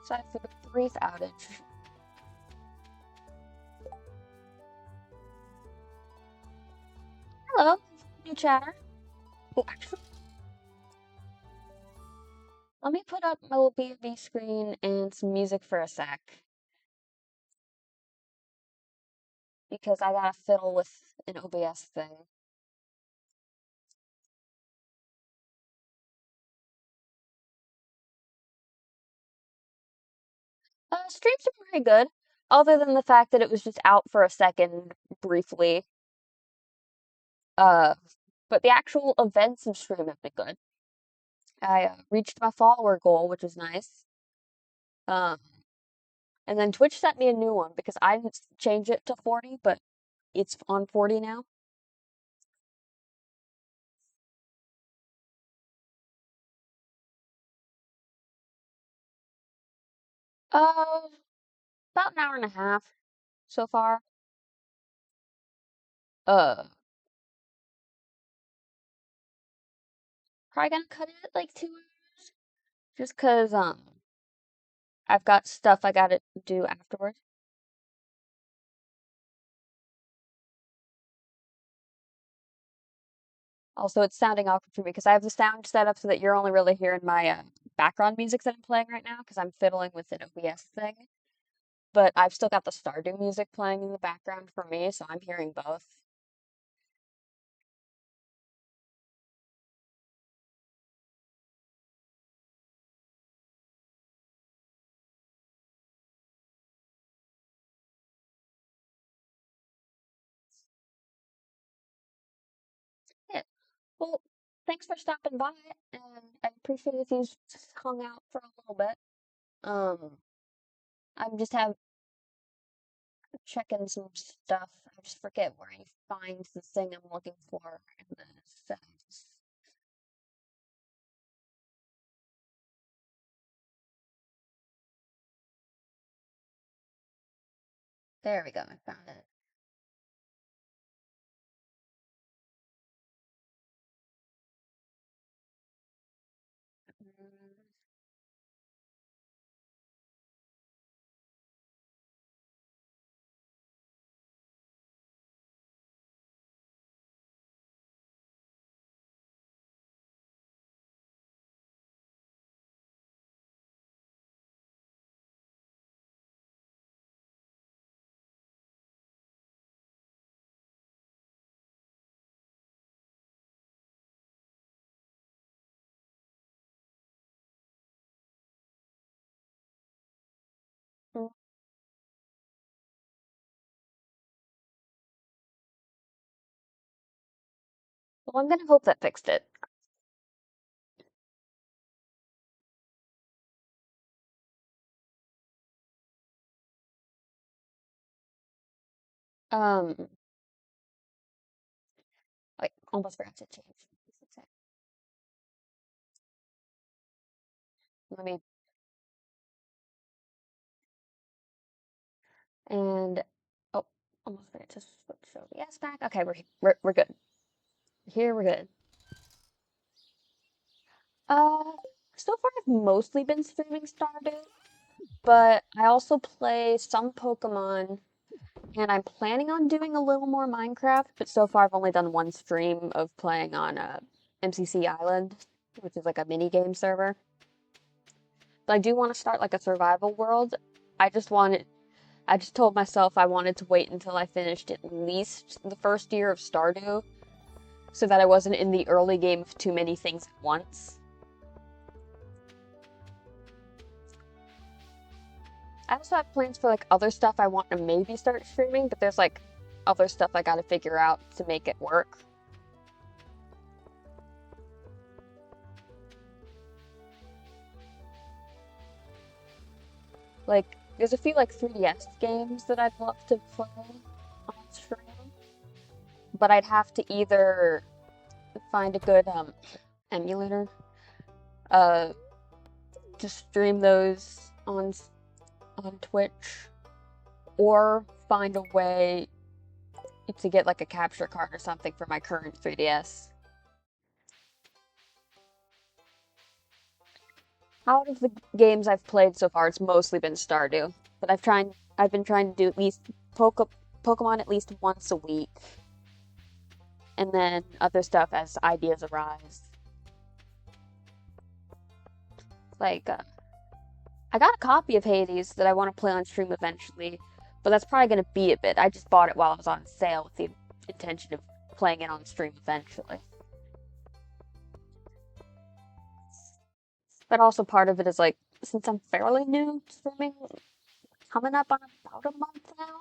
Sorry for the brief outage. Hello, new chatter. Oh, actually, let me put up my little B&B screen and some music for a sec. Because I gotta fiddle with an OBS thing. Streams are pretty good, other than the fact that it was just out for a second, briefly. But the actual events of stream have been good. I reached my follower goal, which is nice. And then Twitch sent me a new one because I didn't change it to 40, but it's on 40 now. About an hour and a half so far. Probably gonna cut it at like 2 hours, just cause I've got stuff I gotta do afterwards. Also, it's sounding awkward for me because I have the sound set up so that you're only really hearing my background music that I'm playing right now because I'm fiddling with an OBS thing. But I've still got the Stardew music playing in the background for me, so I'm hearing both. Well, thanks for stopping by, and I appreciate if you just hung out for a little bit. I'm just have checking some stuff. I just forget where I find the thing I'm looking for in the settings. There we go, I found it. Mm, mm. Well, I'm gonna hope that fixed it. Um, I almost forgot to change. Let me and oh, almost forgot to switch OBS back. Okay, we're good. Here we're good. Uh, so far I've mostly been streaming Stardew, but I also play some Pokemon, and I'm planning on doing a little more Minecraft, but so far I've only done one stream of playing on MCC Island, which is like a mini game server. But I do want to start like a survival world. I just wanted, I just told myself I wanted to wait until I finished at least the first year of Stardew, so that I wasn't in the early game of too many things at once. I also have plans for like other stuff I want to maybe start streaming, but there's like other stuff I gotta figure out to make it work. Like, there's a few like 3DS games that I'd love to play on stream, but I'd have to either find a good emulator uh to stream those on Twitch, or find a way to get like a capture card or something for my current 3DS. Out of the games I've played so far, it's mostly been Stardew, but I've been trying to do at least Pokemon at least once a week, and then other stuff as ideas arise. Like, I got a copy of Hades that I want to play on stream eventually, but that's probably going to be a bit. I just bought it while it was on sale with the intention of playing it on stream eventually. But also part of it is like, since I'm fairly new to streaming, coming up on about a month now,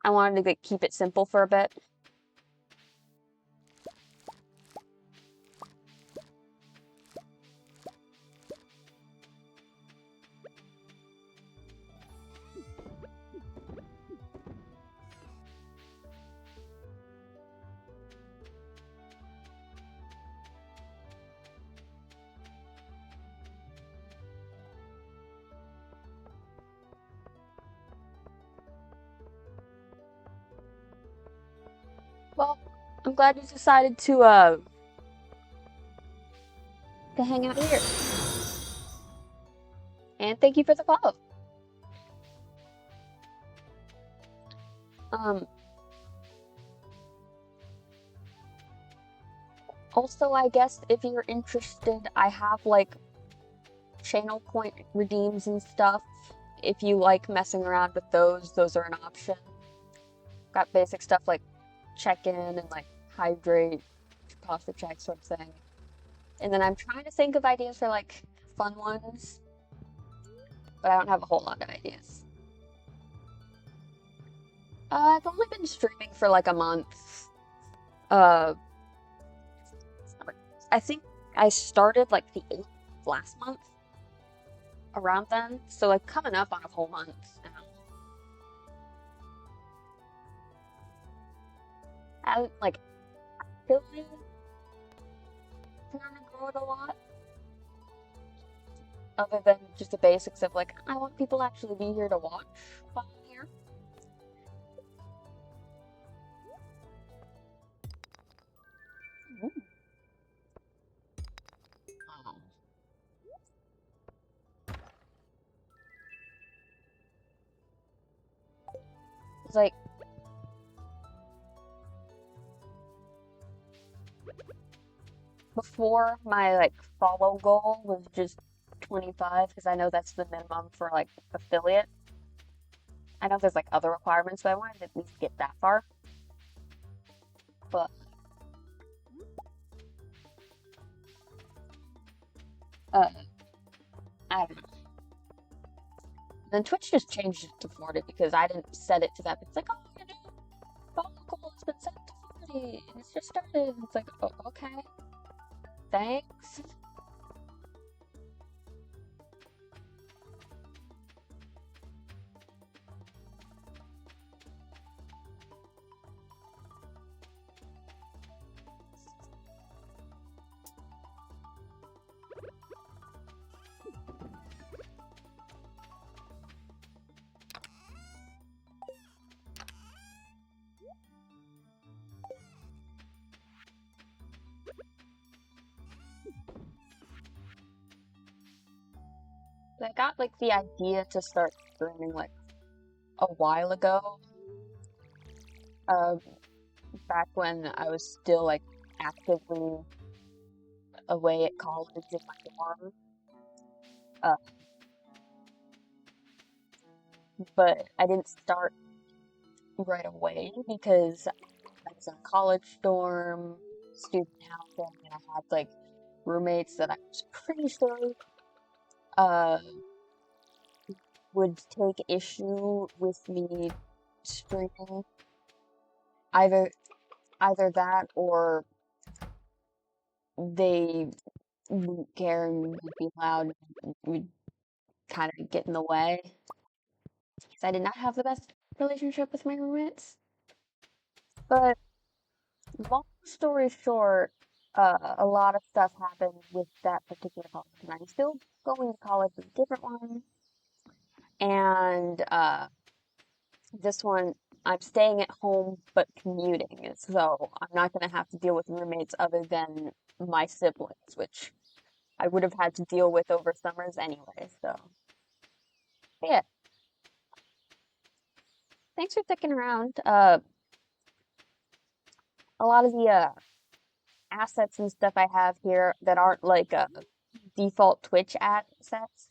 I wanted to keep it simple for a bit. Well, I'm glad you decided to hang out here. And thank you for the follow. Um, Also, I guess if you're interested, I have like channel point redeems and stuff. If you like messing around with those are an option. Got basic stuff like check in and like hydrate, posture check sort of thing. And then I'm trying to think of ideas for like fun ones, but I don't have a whole lot of ideas. I've only been streaming for like a month. Uh, I think I started like the 8th of last month, around then. So like coming up on a whole month now. I haven't like really trying to grow it a lot, other than just the basics of like I want people to actually be here to watch while I'm here. Ooh. Oh. It's like before my like follow goal was just 25 because I know that's the minimum for like affiliate. I know there's like other requirements, but I wanted to at least get that far. But uh, I don't know. Then Twitch just changed it to 40 because I didn't set it to that. It's like, oh, your new follow goal has been set to 40. It's just started. It's like, oh, okay. Thanks. I got like the idea to start streaming like a while ago. Back when I was still like actively away at college in my dorm. Uh, but I didn't start right away because I was in a college dorm, student housing, and I had like roommates that I was pretty sure uh would take issue with me streaming. Either that or they wouldn't care and would be loud and would kind of get in the way. Because I did not have the best relationship with my roommates. But long story short, a lot of stuff happened with that particular college, and I'm still going to college with a different one. And this one, I'm staying at home but commuting, so I'm not going to have to deal with roommates other than my siblings, which I would have had to deal with over summers anyway. So, yeah, thanks for sticking around. A lot of the assets and stuff I have here that aren't like default Twitch assets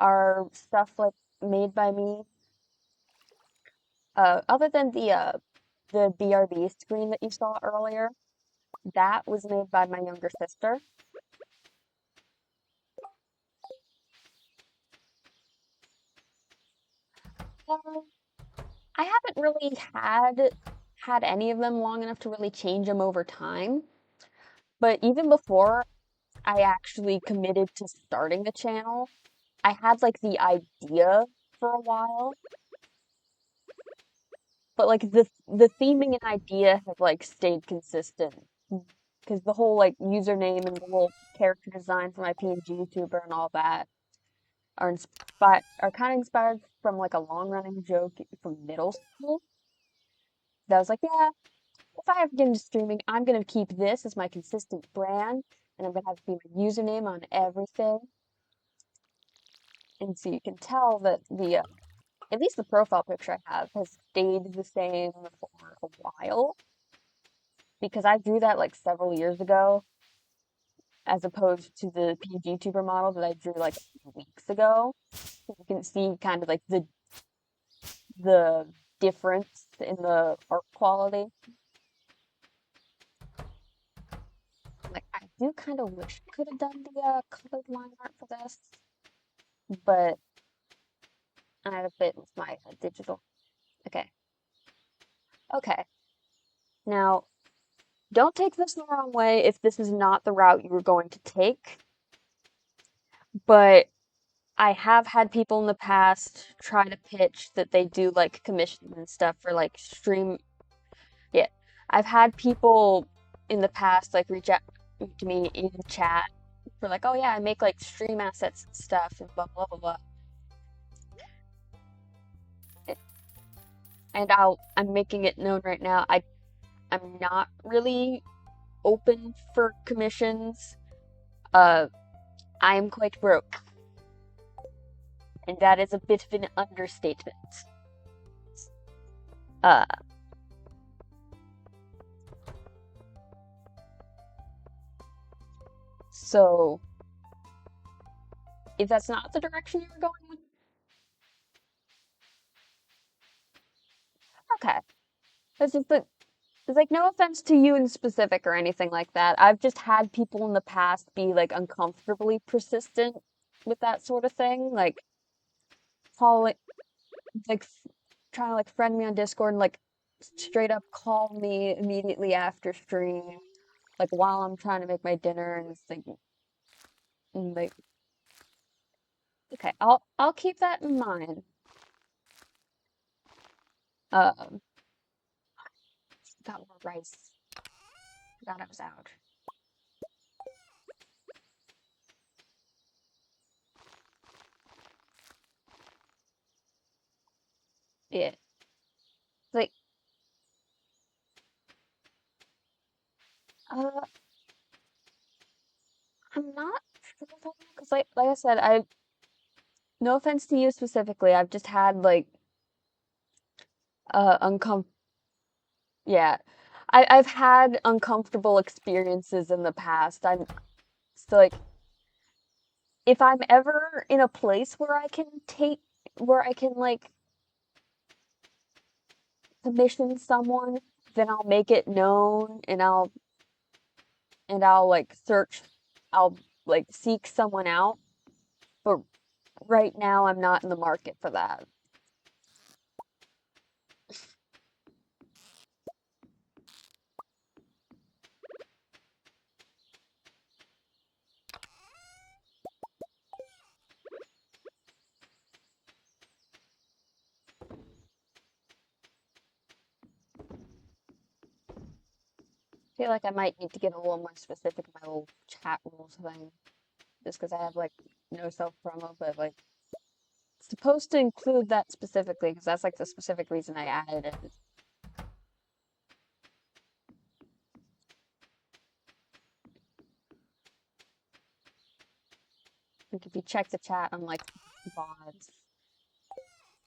are stuff like made by me. Other than the BRB screen that you saw earlier, that was made by my younger sister. Um, I haven't really had any of them long enough to really change them over time. But even before I actually committed to starting the channel, I had like the idea for a while, but like the theming and idea have like stayed consistent because the whole like username and the whole character design for my PNG YouTuber and all that are kind of inspired from like a long running joke from middle school. That was like, yeah, if I ever get into streaming, I'm gonna keep this as my consistent brand, and I'm gonna have it be my username on everything. And so you can tell that the at least the profile picture I have has stayed the same for a while because I drew that like several years ago, as opposed to the PG tuber model that I drew like a few weeks ago. You can see kind of like the difference in the art quality. Like I do kind of wish I could have done the colored line art for this, but I had a bit with my digital. Okay, okay. Now don't take this the wrong way if this is not the route you were going to take, but I have had people in the past try to pitch that they do like commissions and stuff for like stream. Yeah, I've had people in the past like reach out to me in chat for like, oh yeah, I make like stream assets and stuff and blah blah blah blah. And I'm making it known right now. I'm not really open for commissions. I am quite broke, and that is a bit of an understatement. Uh, so if that's not the direction you were going with, okay. That's just the It's like no offense to you in specific or anything like that. I've just had people in the past be like uncomfortably persistent with that sort of thing, like following, like trying to like friend me on Discord and like straight up call me immediately after stream, like while I'm trying to make my dinner, and it's like okay, I'll keep that in mind. Um, got more rice. Forgot I was out. Yeah, like uh, I'm not sure because like I said, I no offense to you specifically, I've just had like uncom yeah. I've had uncomfortable experiences in the past. I'm so like if I'm ever in a place where I can like commission someone, then I'll make it known and I'll like I'll like seek someone out. But right now I'm not in the market for that. I feel like I might need to get a little more specific in my little chat rules thing. Just because I have like no self promo, but like it's supposed to include that specifically because that's like the specific reason I added it. Like if you check the chat on like VODs,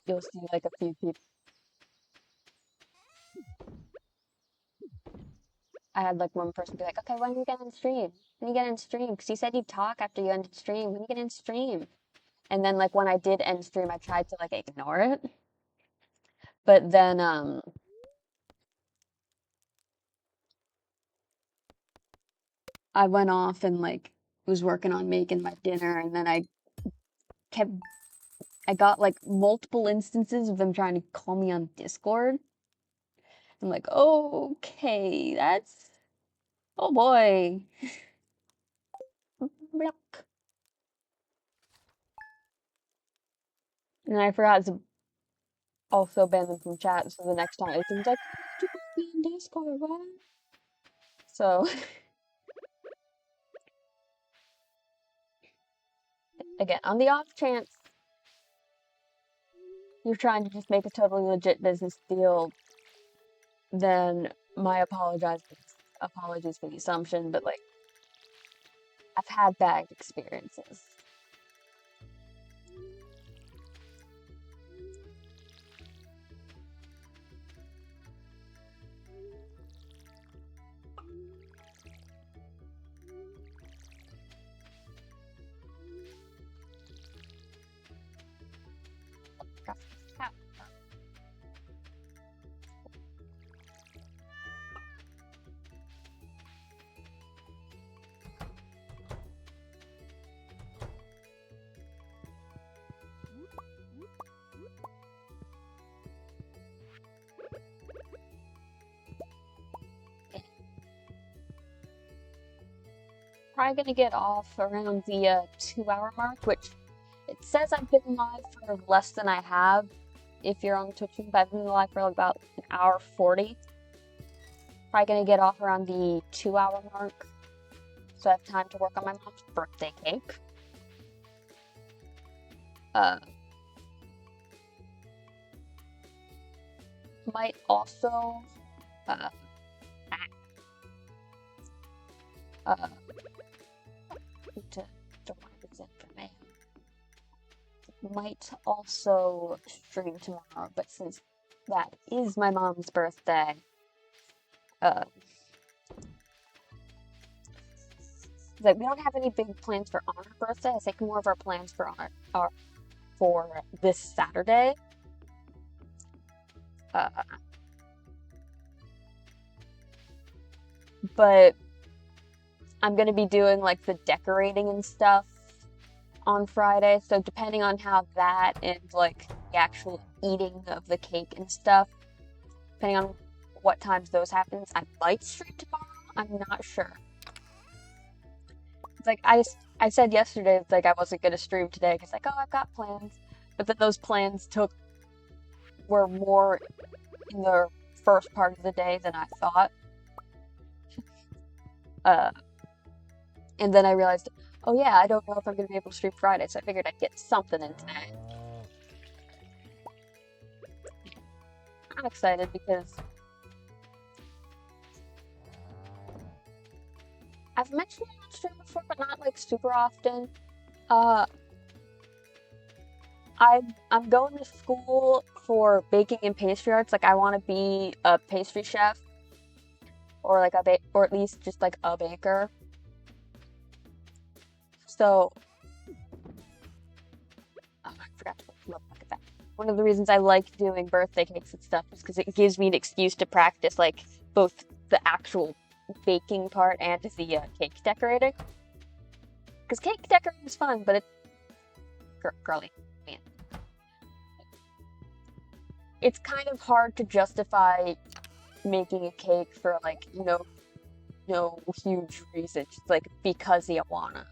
you'll see like a few people. I had like one person be like, "Okay, when you get in stream? When you get in stream? Because you said you'd talk after you ended stream. When you get in stream?" And then like when I did end stream, I tried to like ignore it, but then I went off and like was working on making my dinner, and then kept I got like multiple instances of them trying to call me on Discord. I'm like, okay, that's oh boy. Block. And I forgot to also ban them from chat, so the next time it seems like, you put me in Discord, what? So again, on the off chance you're trying to just make a totally legit business deal, then my apologies for the assumption, but like I've had bad experiences. probably gonna get off around the 2-hour mark, which it says I've been live for less than I have. If you're on Twitch, but I've been live for about an hour 40. Probably gonna get off around the 2-hour mark, so I have time to work on my mom's birthday cake. Might also to wind this in for me. Might also stream tomorrow, but since that is my mom's birthday, like we don't have any big plans for on her birthday. I think more of our plans for are for this Saturday. But I'm gonna be doing like the decorating and stuff on Friday, so depending on how that and like the actual eating of the cake and stuff, depending on what times those happens, I might stream tomorrow. I'm not sure. It's like I said yesterday, it's like I wasn't gonna stream today because like, oh, I've got plans, but then those plans were more in the first part of the day than I thought. And then I realized, oh yeah, I don't know if I'm gonna be able to stream Friday, so I figured I'd get something in today. I'm excited because I've mentioned it on stream before, but not like super often. I'm going to school for baking and pastry arts. Like I want to be a pastry chef, or like or at least just like a baker. So, I forgot to look at that. One of the reasons I like doing birthday cakes and stuff is because it gives me an excuse to practice like both the actual baking part and the cake decorating. Because cake decorating is fun, but it's girly, man. It's kind of hard to justify making a cake for like no huge reason, just like because you wanna.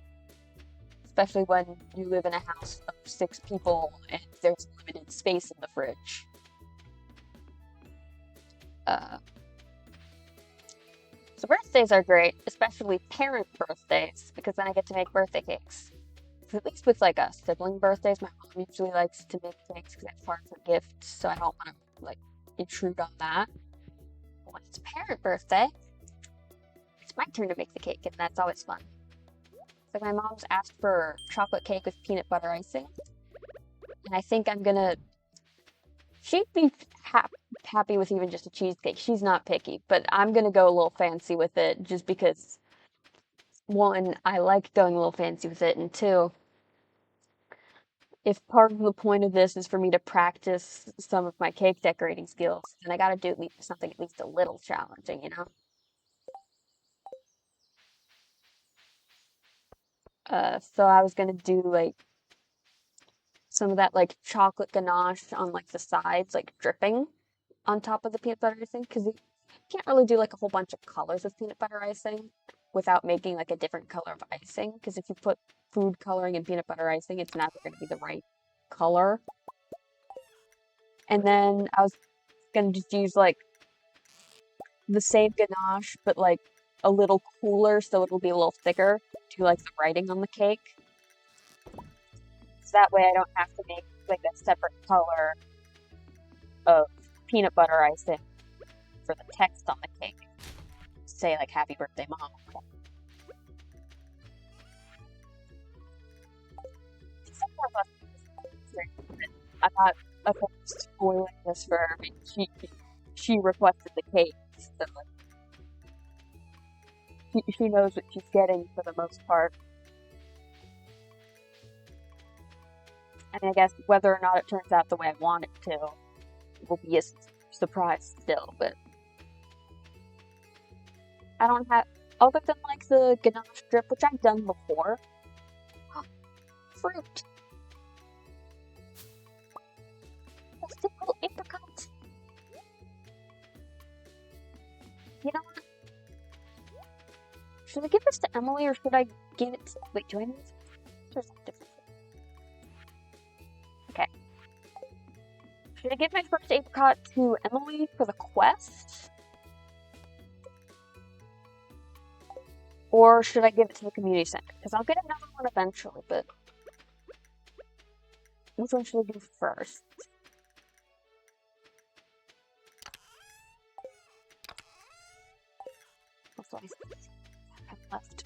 Especially when you live in a house of 6 people and there's limited space in the fridge. So birthdays are great, especially parent birthdays, because then I get to make birthday cakes. At least with like sibling birthdays, my mom usually likes to make cakes because it's part of her gift, so I don't want to like intrude on that. But when it's a parent birthday, it's my turn to make the cake, and that's always fun. Like my mom's asked for chocolate cake with peanut butter icing, and I think I'm gonna. She'd be happy with even just a cheesecake. She's not picky, but I'm gonna go a little fancy with it just because, one, I like going a little fancy with it, and two, if part of the point of this is for me to practice some of my cake decorating skills, then I gotta do something at least a little challenging, you know? So I was gonna do like some of that like chocolate ganache on like the sides, like dripping on top of the peanut butter icing, because you can't really do like a whole bunch of colors of peanut butter icing without making like a different color of icing, because if you put food coloring in peanut butter icing, it's never going to be the right color. And then I was going to just use like the same ganache, but like a little cooler so it'll be a little thicker to like the writing on the cake. So that way I don't have to make like a separate color of peanut butter icing for the text on the cake. Say like happy birthday mom. I'm not opposed to spoiling this for her. I mean, she requested the cake, so she knows what she's getting for the most part. And I guess whether or not it turns out the way I want it to will be a surprise still, but I don't have, other than like the ganache drip, which I've done before. Fruit! A simple apricot! You know what? Should I give this to Emily or should I give it to... Wait, do I need... There's a difference. Okay. Should I give my first apricot to Emily for the quest? Or should I give it to the community center? Because I'll get another one eventually, but... Which one should I do first? Also, I have left.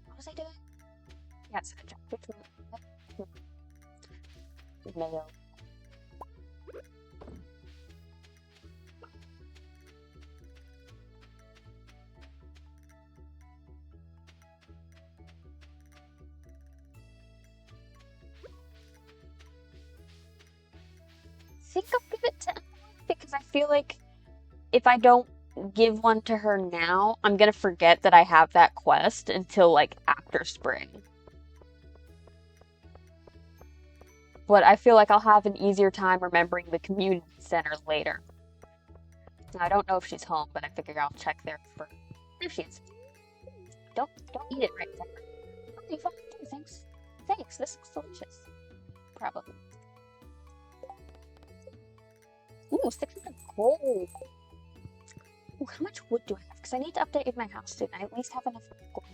What was I doing? Yeah, it's a jump between mayo. I think I'll give it to Emily because I feel like if I don't give one to her now, I'm gonna forget that I have that quest until like after spring. But I feel like I'll have an easier time remembering the community center later. Now, I don't know if she's home, but I figure I'll check there for... There she is. Don't eat it right there. Okay, fine. Thanks. Thanks, this looks delicious. Probably. Ooh, 600 gold. Ooh, how much wood do I have? Because I need to update my house soon. I at least have enough gold.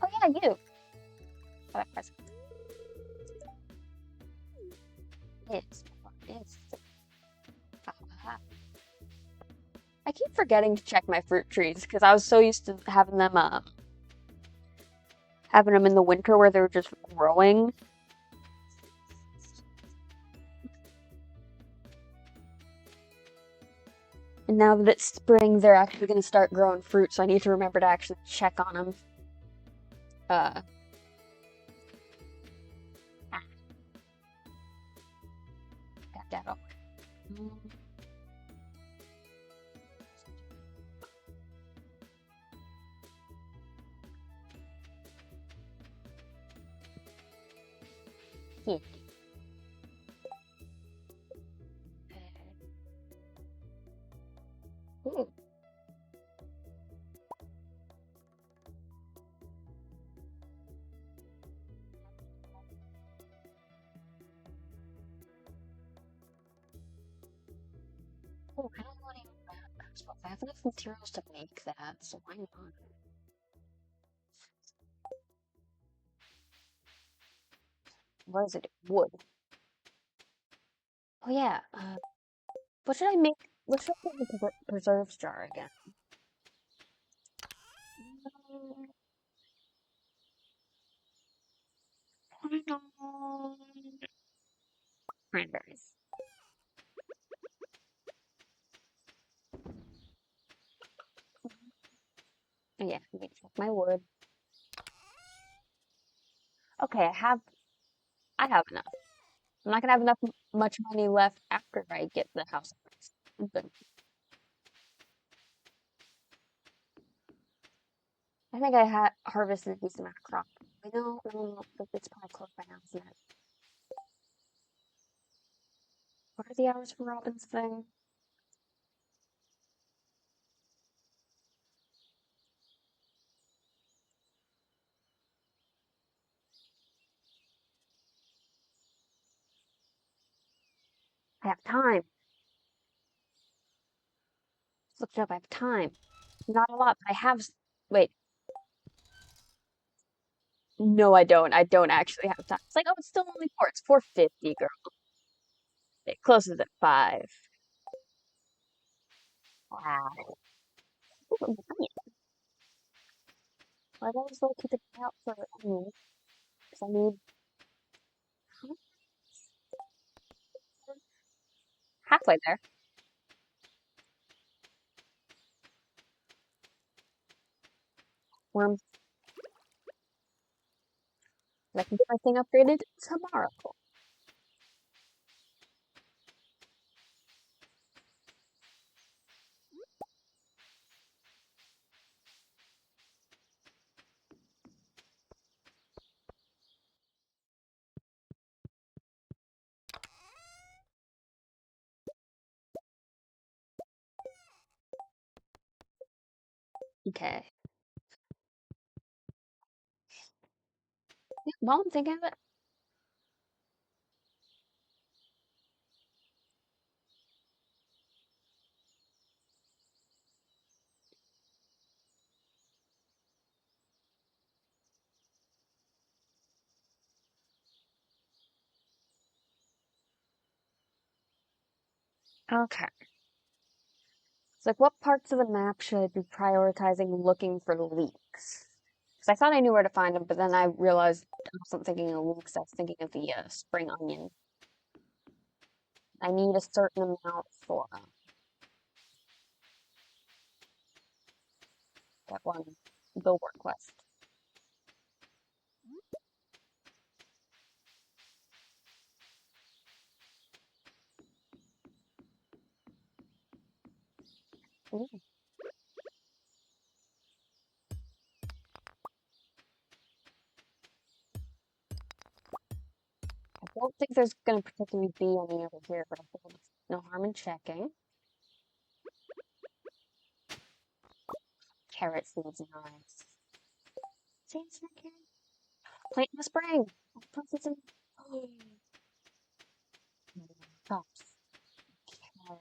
Oh yeah, you! Oh, that present. Yes. I keep forgetting to check my fruit trees because I was so used to having them in the winter where they were just growing. And now that it's spring, they're actually going to start growing fruit, so I need to remember to actually check on them. Got that up. Yeah. Ooh. Oh, I don't want to eat that. I have enough materials to make that, so why not? What is it? Wood. Oh yeah, what should I make? What should I put in the preserves jar again? Cranberries. Oh yeah, let me check my wood. Okay, I have enough. I'm not gonna have much money left after I get the house. But I think I harvested a decent amount of crop. No, it's probably close by now, isn't it? What are the hours for Robin's thing? I have time. Look it up. I have time. Not a lot, but I have. Wait. No, I don't. I don't actually have time. It's like, oh, it's still only 4. It's 4:50, girl. It closes at 5. Wow. Ooh, money. Well, I always will keep it out for me. Because I need halfway there. Worms. And I can get my thing upgraded tomorrow. Okay. Yeah, while I'm thinking of it, okay. It's like, what parts of the map should I be prioritizing looking for leaks? Because I thought I knew where to find them, but then I realized I wasn't thinking of leeks. I was thinking of the spring onion. I need a certain amount for that one billboard quest. Ooh, I don't think there's going to particularly be any over here, but I think it's no harm in checking. Carrot seeds, nice. See, it's not carrot. Plant in the spring. Plus it's in. Oh, crops. Carrot.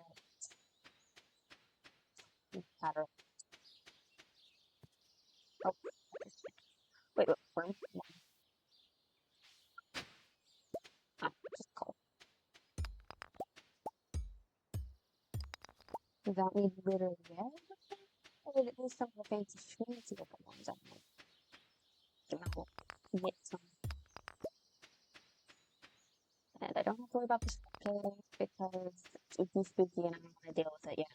Carrot. Oh, wait, worm. Oh, just coal. Does that need literally everything? Or did it need some of the fancy schmancy looking ones? I don't know. Get some. And I don't have to worry about the spectator because it's ooky spooky and I don't want to deal with it yet.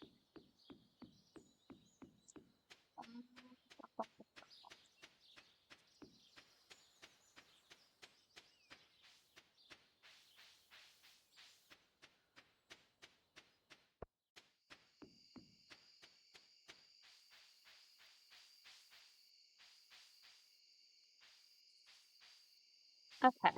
Okay.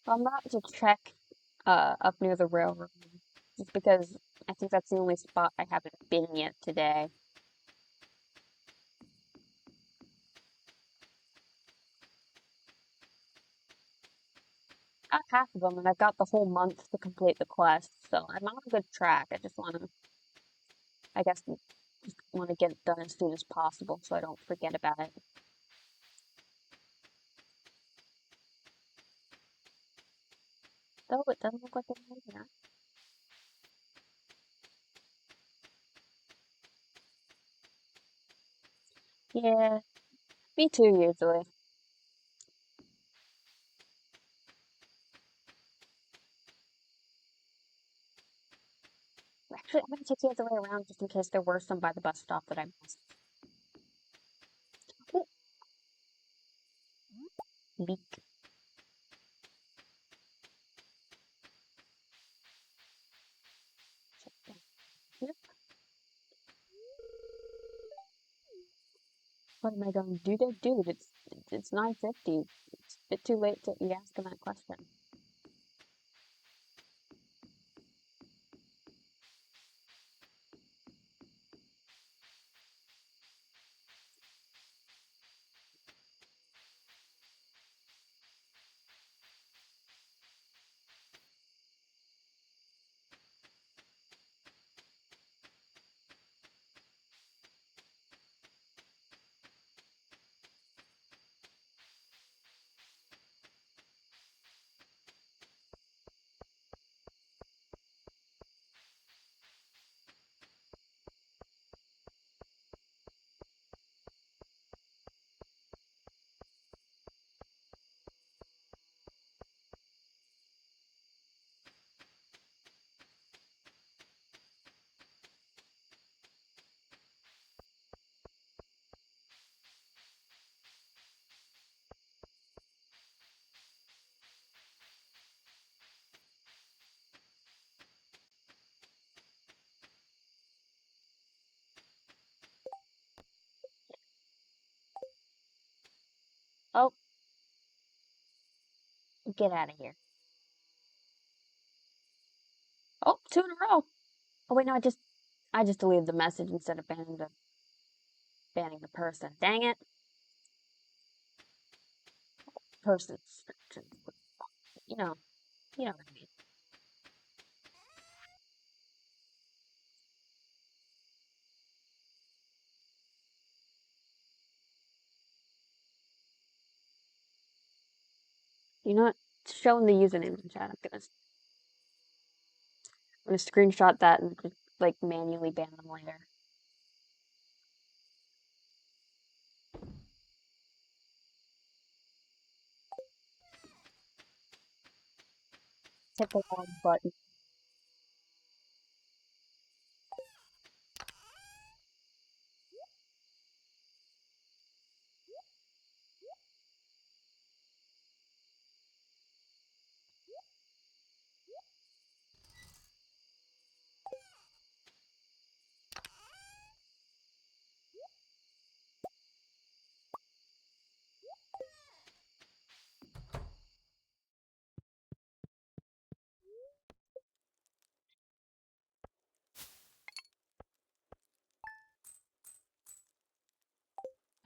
Well, I'm about to check up near the railroad just because I think that's the only spot I haven't been yet today. Got half of them and I've got the whole month to complete the quest, so I'm on a good track. I just want to, I guess, just want to get it done as soon as possible so I don't forget about it. Though it doesn't look like it's in here. Yeah, me too, usually. Actually, I'm gonna take the other way around just in case there were some by the bus stop that I missed. Ooh, leak. Check down here. What am I going to do? Dude, it's 9:50. It's a bit too late to be asking that question. Oh, get out of here. 2 in a row. Oh wait, no, I just deleted the message instead of banning the person. Dang it. Person. You know what I mean. You know what? It's showing the username in chat. I'm gonna screenshot that and just, like, manually ban them later. Hit the wrong button.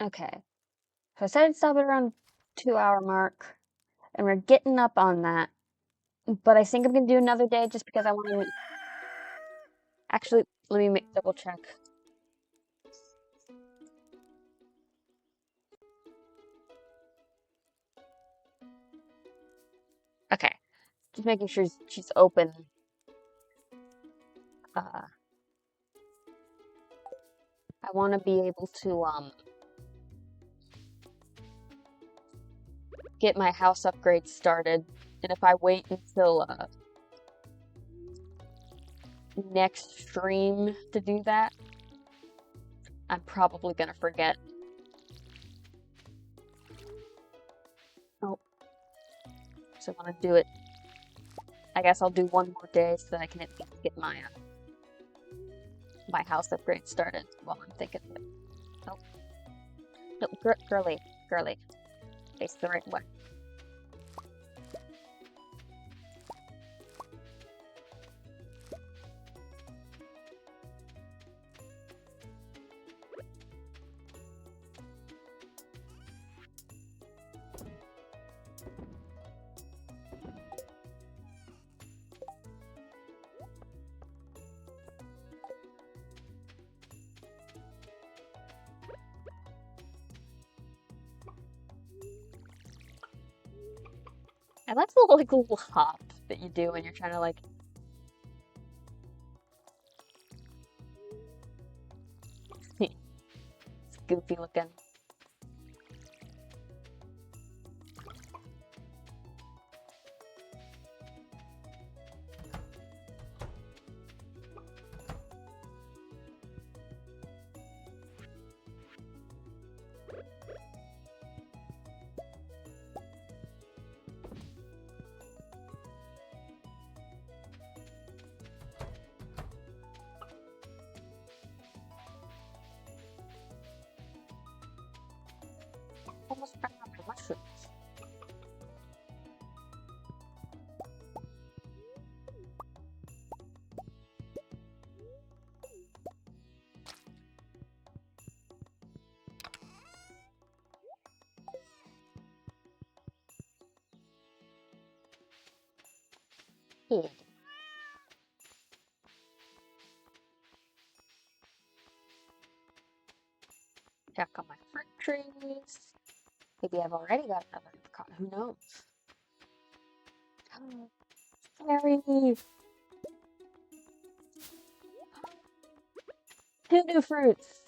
Okay. So I said I'd stop at around 2-hour mark, and we're getting up on that. But I think I'm gonna do another day just because I want to. Actually, let me double check. Okay, just making sure she's open. I want to be able to get my house upgrade started, and if I wait until next stream to do that, I'm probably gonna forget. Oh, so I want to do it. I guess I'll do one more day so that I can at least get my my house upgrade started while I'm thinking of it. Oh, no, girly, face the right way. I like the little hop that you do when you're trying to, like... It's goofy looking. Almost ran out of mushrooms. Pig. Check on my fruit trees. Maybe I've already got another apricot. Who knows? Cherry! 2 new fruits!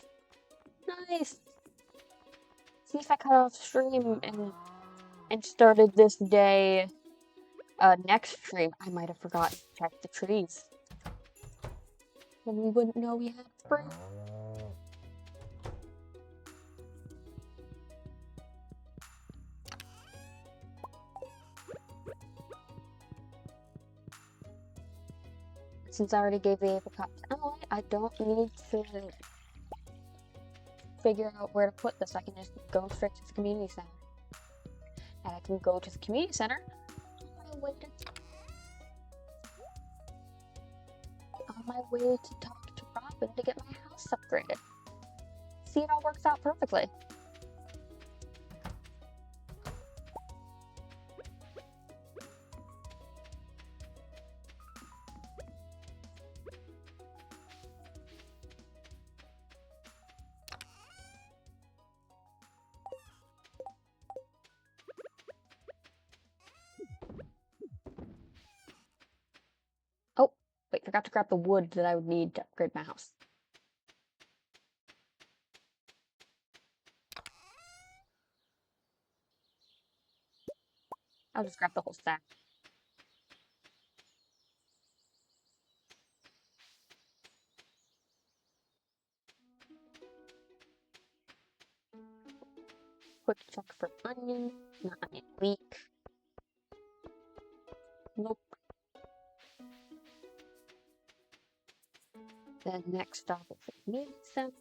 Nice! See, if I cut off stream and started this day next stream, I might have forgotten to check the trees. Then we wouldn't know we had spring. Since I already gave the apricot to Emily, I don't need to figure out where to put this. I can just go straight to the community center. And I can go to the community center. my way to talk to Robin to get my house upgraded. See, it all works out perfectly. Oh, wait, forgot to grab the wood that I would need to upgrade my house. I'll just grab the whole stack. Quick check for onion, not onion leek. Nope. Then next stop is Mason.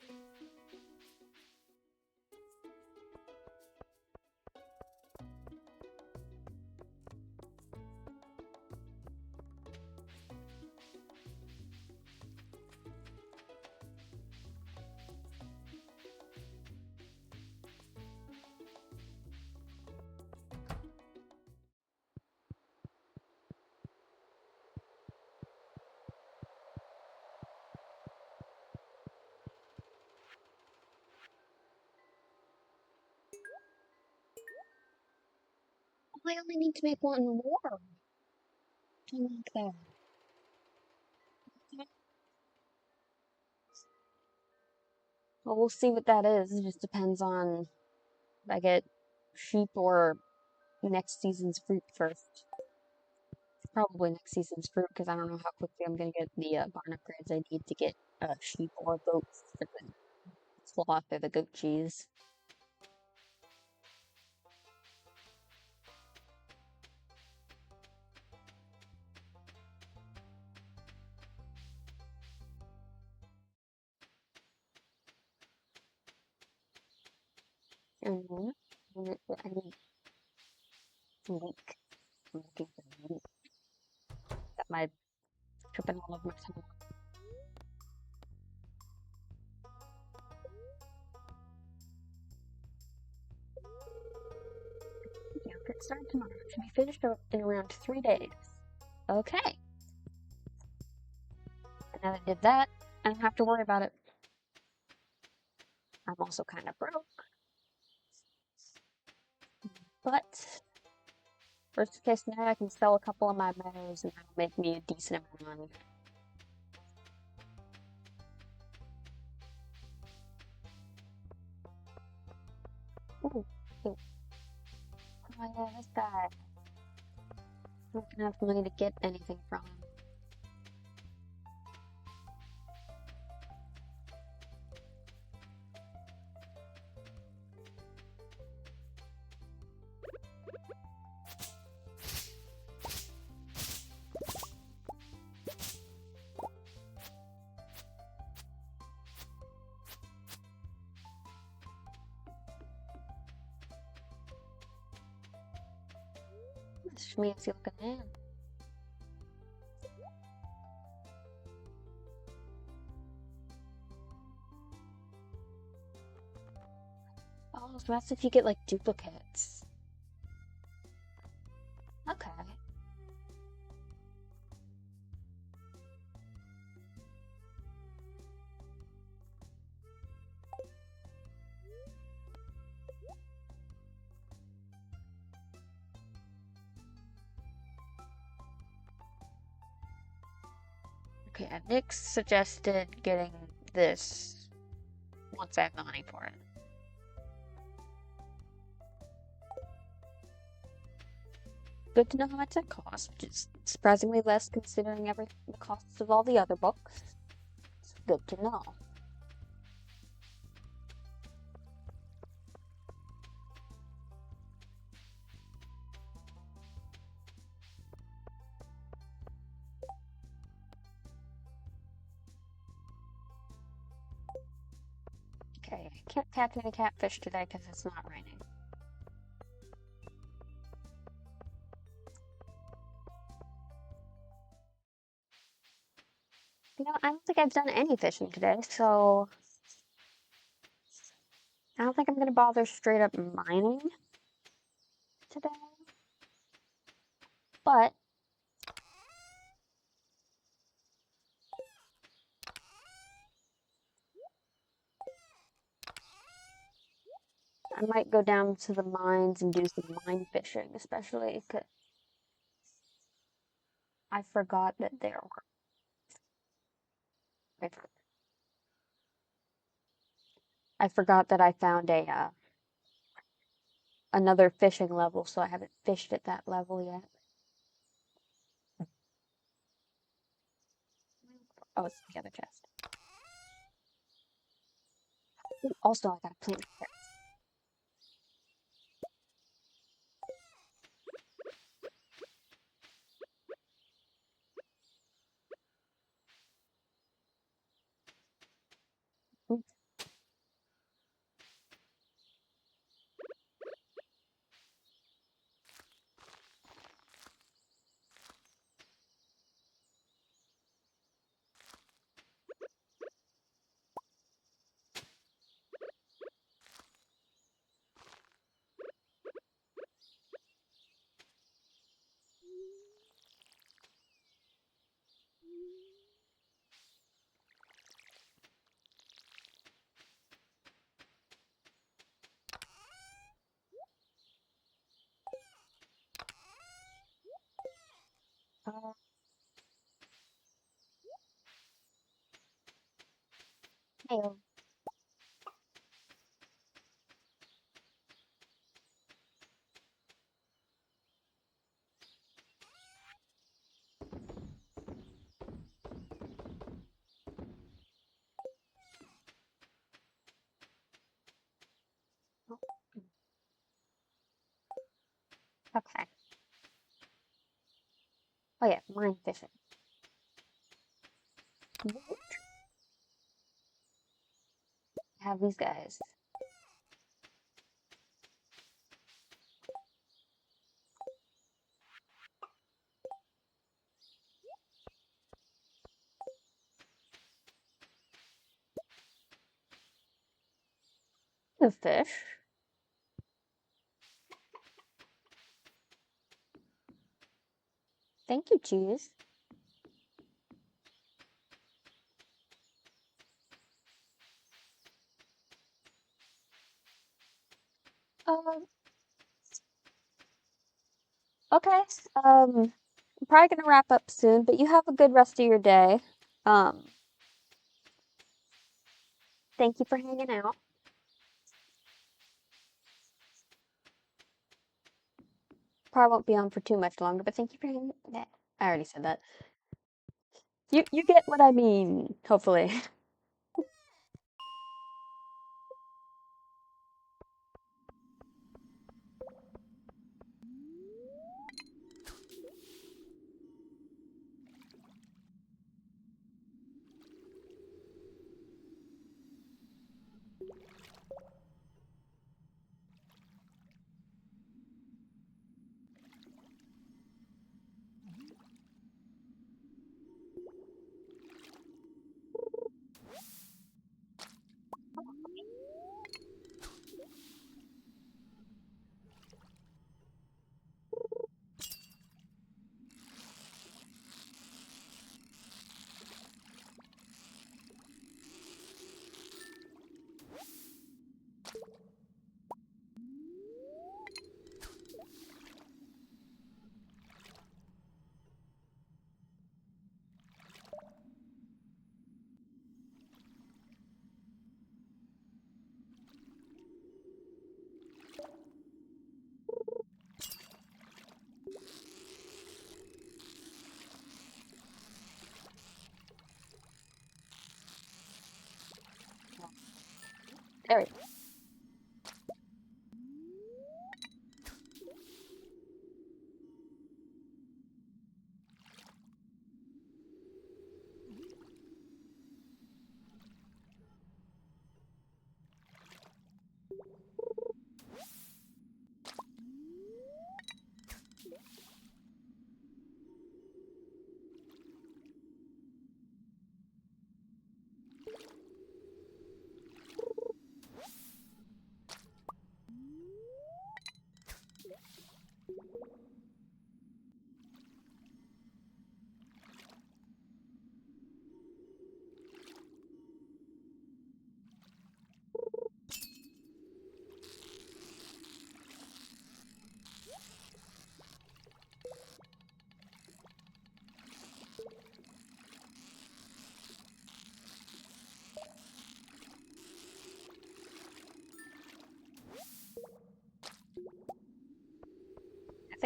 I only need to make one more. I like that. Well, we'll see what that is. It just depends on if I get sheep or next season's fruit first. Probably next season's fruit, because I don't know how quickly I'm going to get the barn upgrades I need to get sheep or goats for the sloth or the goat cheese. And then I need leek. I'm looking for leek. Got my tripping all over my tongue. Yeah, get started tomorrow. Should be finished in around 3 days. Okay. And now that I did that, I don't have to worry about it. I'm also kind of broke. But worst case scenario, I can sell a couple of my meadows and that'll make me a decent amount of money. Ooh, ooh. Oh yeah, this guy. I'm not gonna have money to get anything from him. This schmancy looking man. Oh, so that's if you get like duplicates. Okay. Okay, Nick suggested getting this once I have the money for it. Good to know how much that costs, which is surprisingly less considering the costs of all the other books. It's good to know. Okay, I can't catch any catfish today because it's not raining. You know, I don't think I've done any fishing today, so I don't think I'm gonna bother straight up mining today. But I might go down to the mines and do some mine fishing, especially because I forgot that there were. I forgot that I found a another fishing level, so I haven't fished at that level yet. Oh, it's the other chest. Ooh, also, I gotta plant carrots. Mm. Uh, hey, oh, okay. Oh yeah, mine fishing. Have these guys. The fish. Thank you, cheese. Um, okay. I'm probably gonna wrap up soon, but you have a good rest of your day. Um, thank you for hanging out. Probably won't be on for too much longer, but thank you for hanging. I already said that. You get what I mean, hopefully. There we go.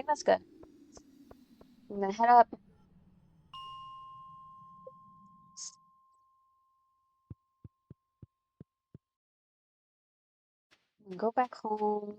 think that's good. I'm gonna head up and go back home.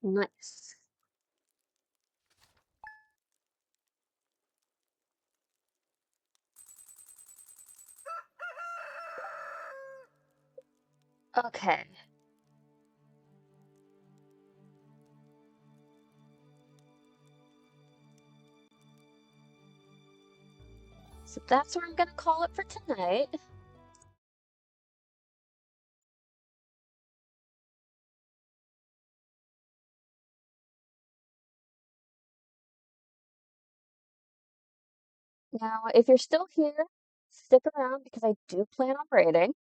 Nice. Okay. So that's where I'm gonna call it for tonight. Now, if you're still here, stick around because I do plan on raiding.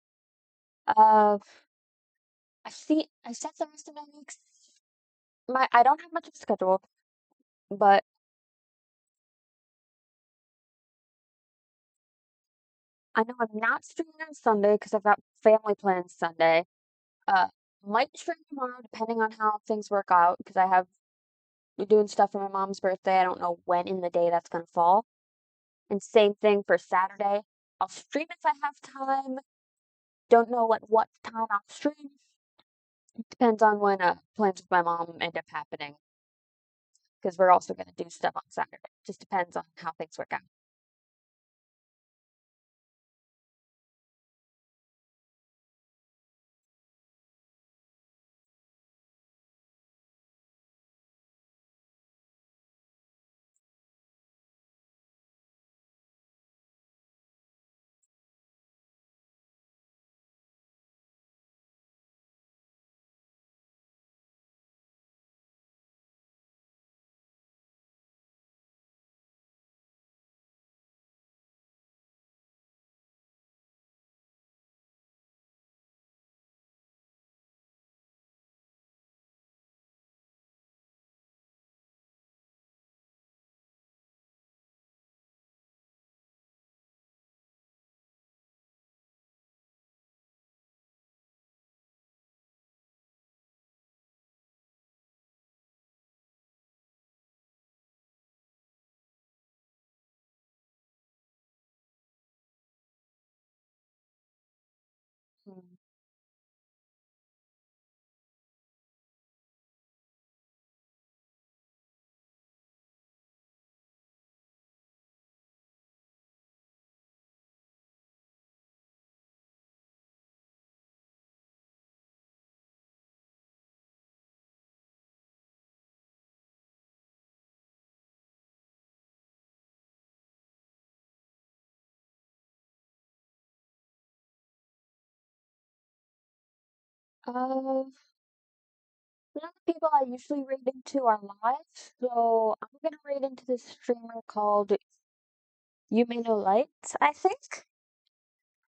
Uh, I set the rest of my weeks. I don't have much scheduled, but I know I'm not streaming on Sunday because I've got family plans Sunday. Uh, might stream tomorrow depending on how things work out because we're doing stuff for my mom's birthday. I don't know when in the day that's gonna fall. And same thing for Saturday. I'll stream if I have time. Don't know at what time I'll stream. Depends on when plans with my mom end up happening because we're also gonna do stuff on Saturday. Just depends on how things work out. Hmm. Uh, None of the people I usually raid into are live, so I'm gonna raid into this streamer called You May Know Lights, I think,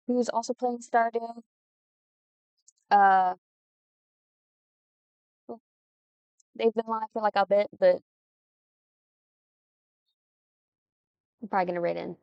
who's also playing Stardew. Uh, well, they've been live for like a bit, but I'm probably gonna raid in.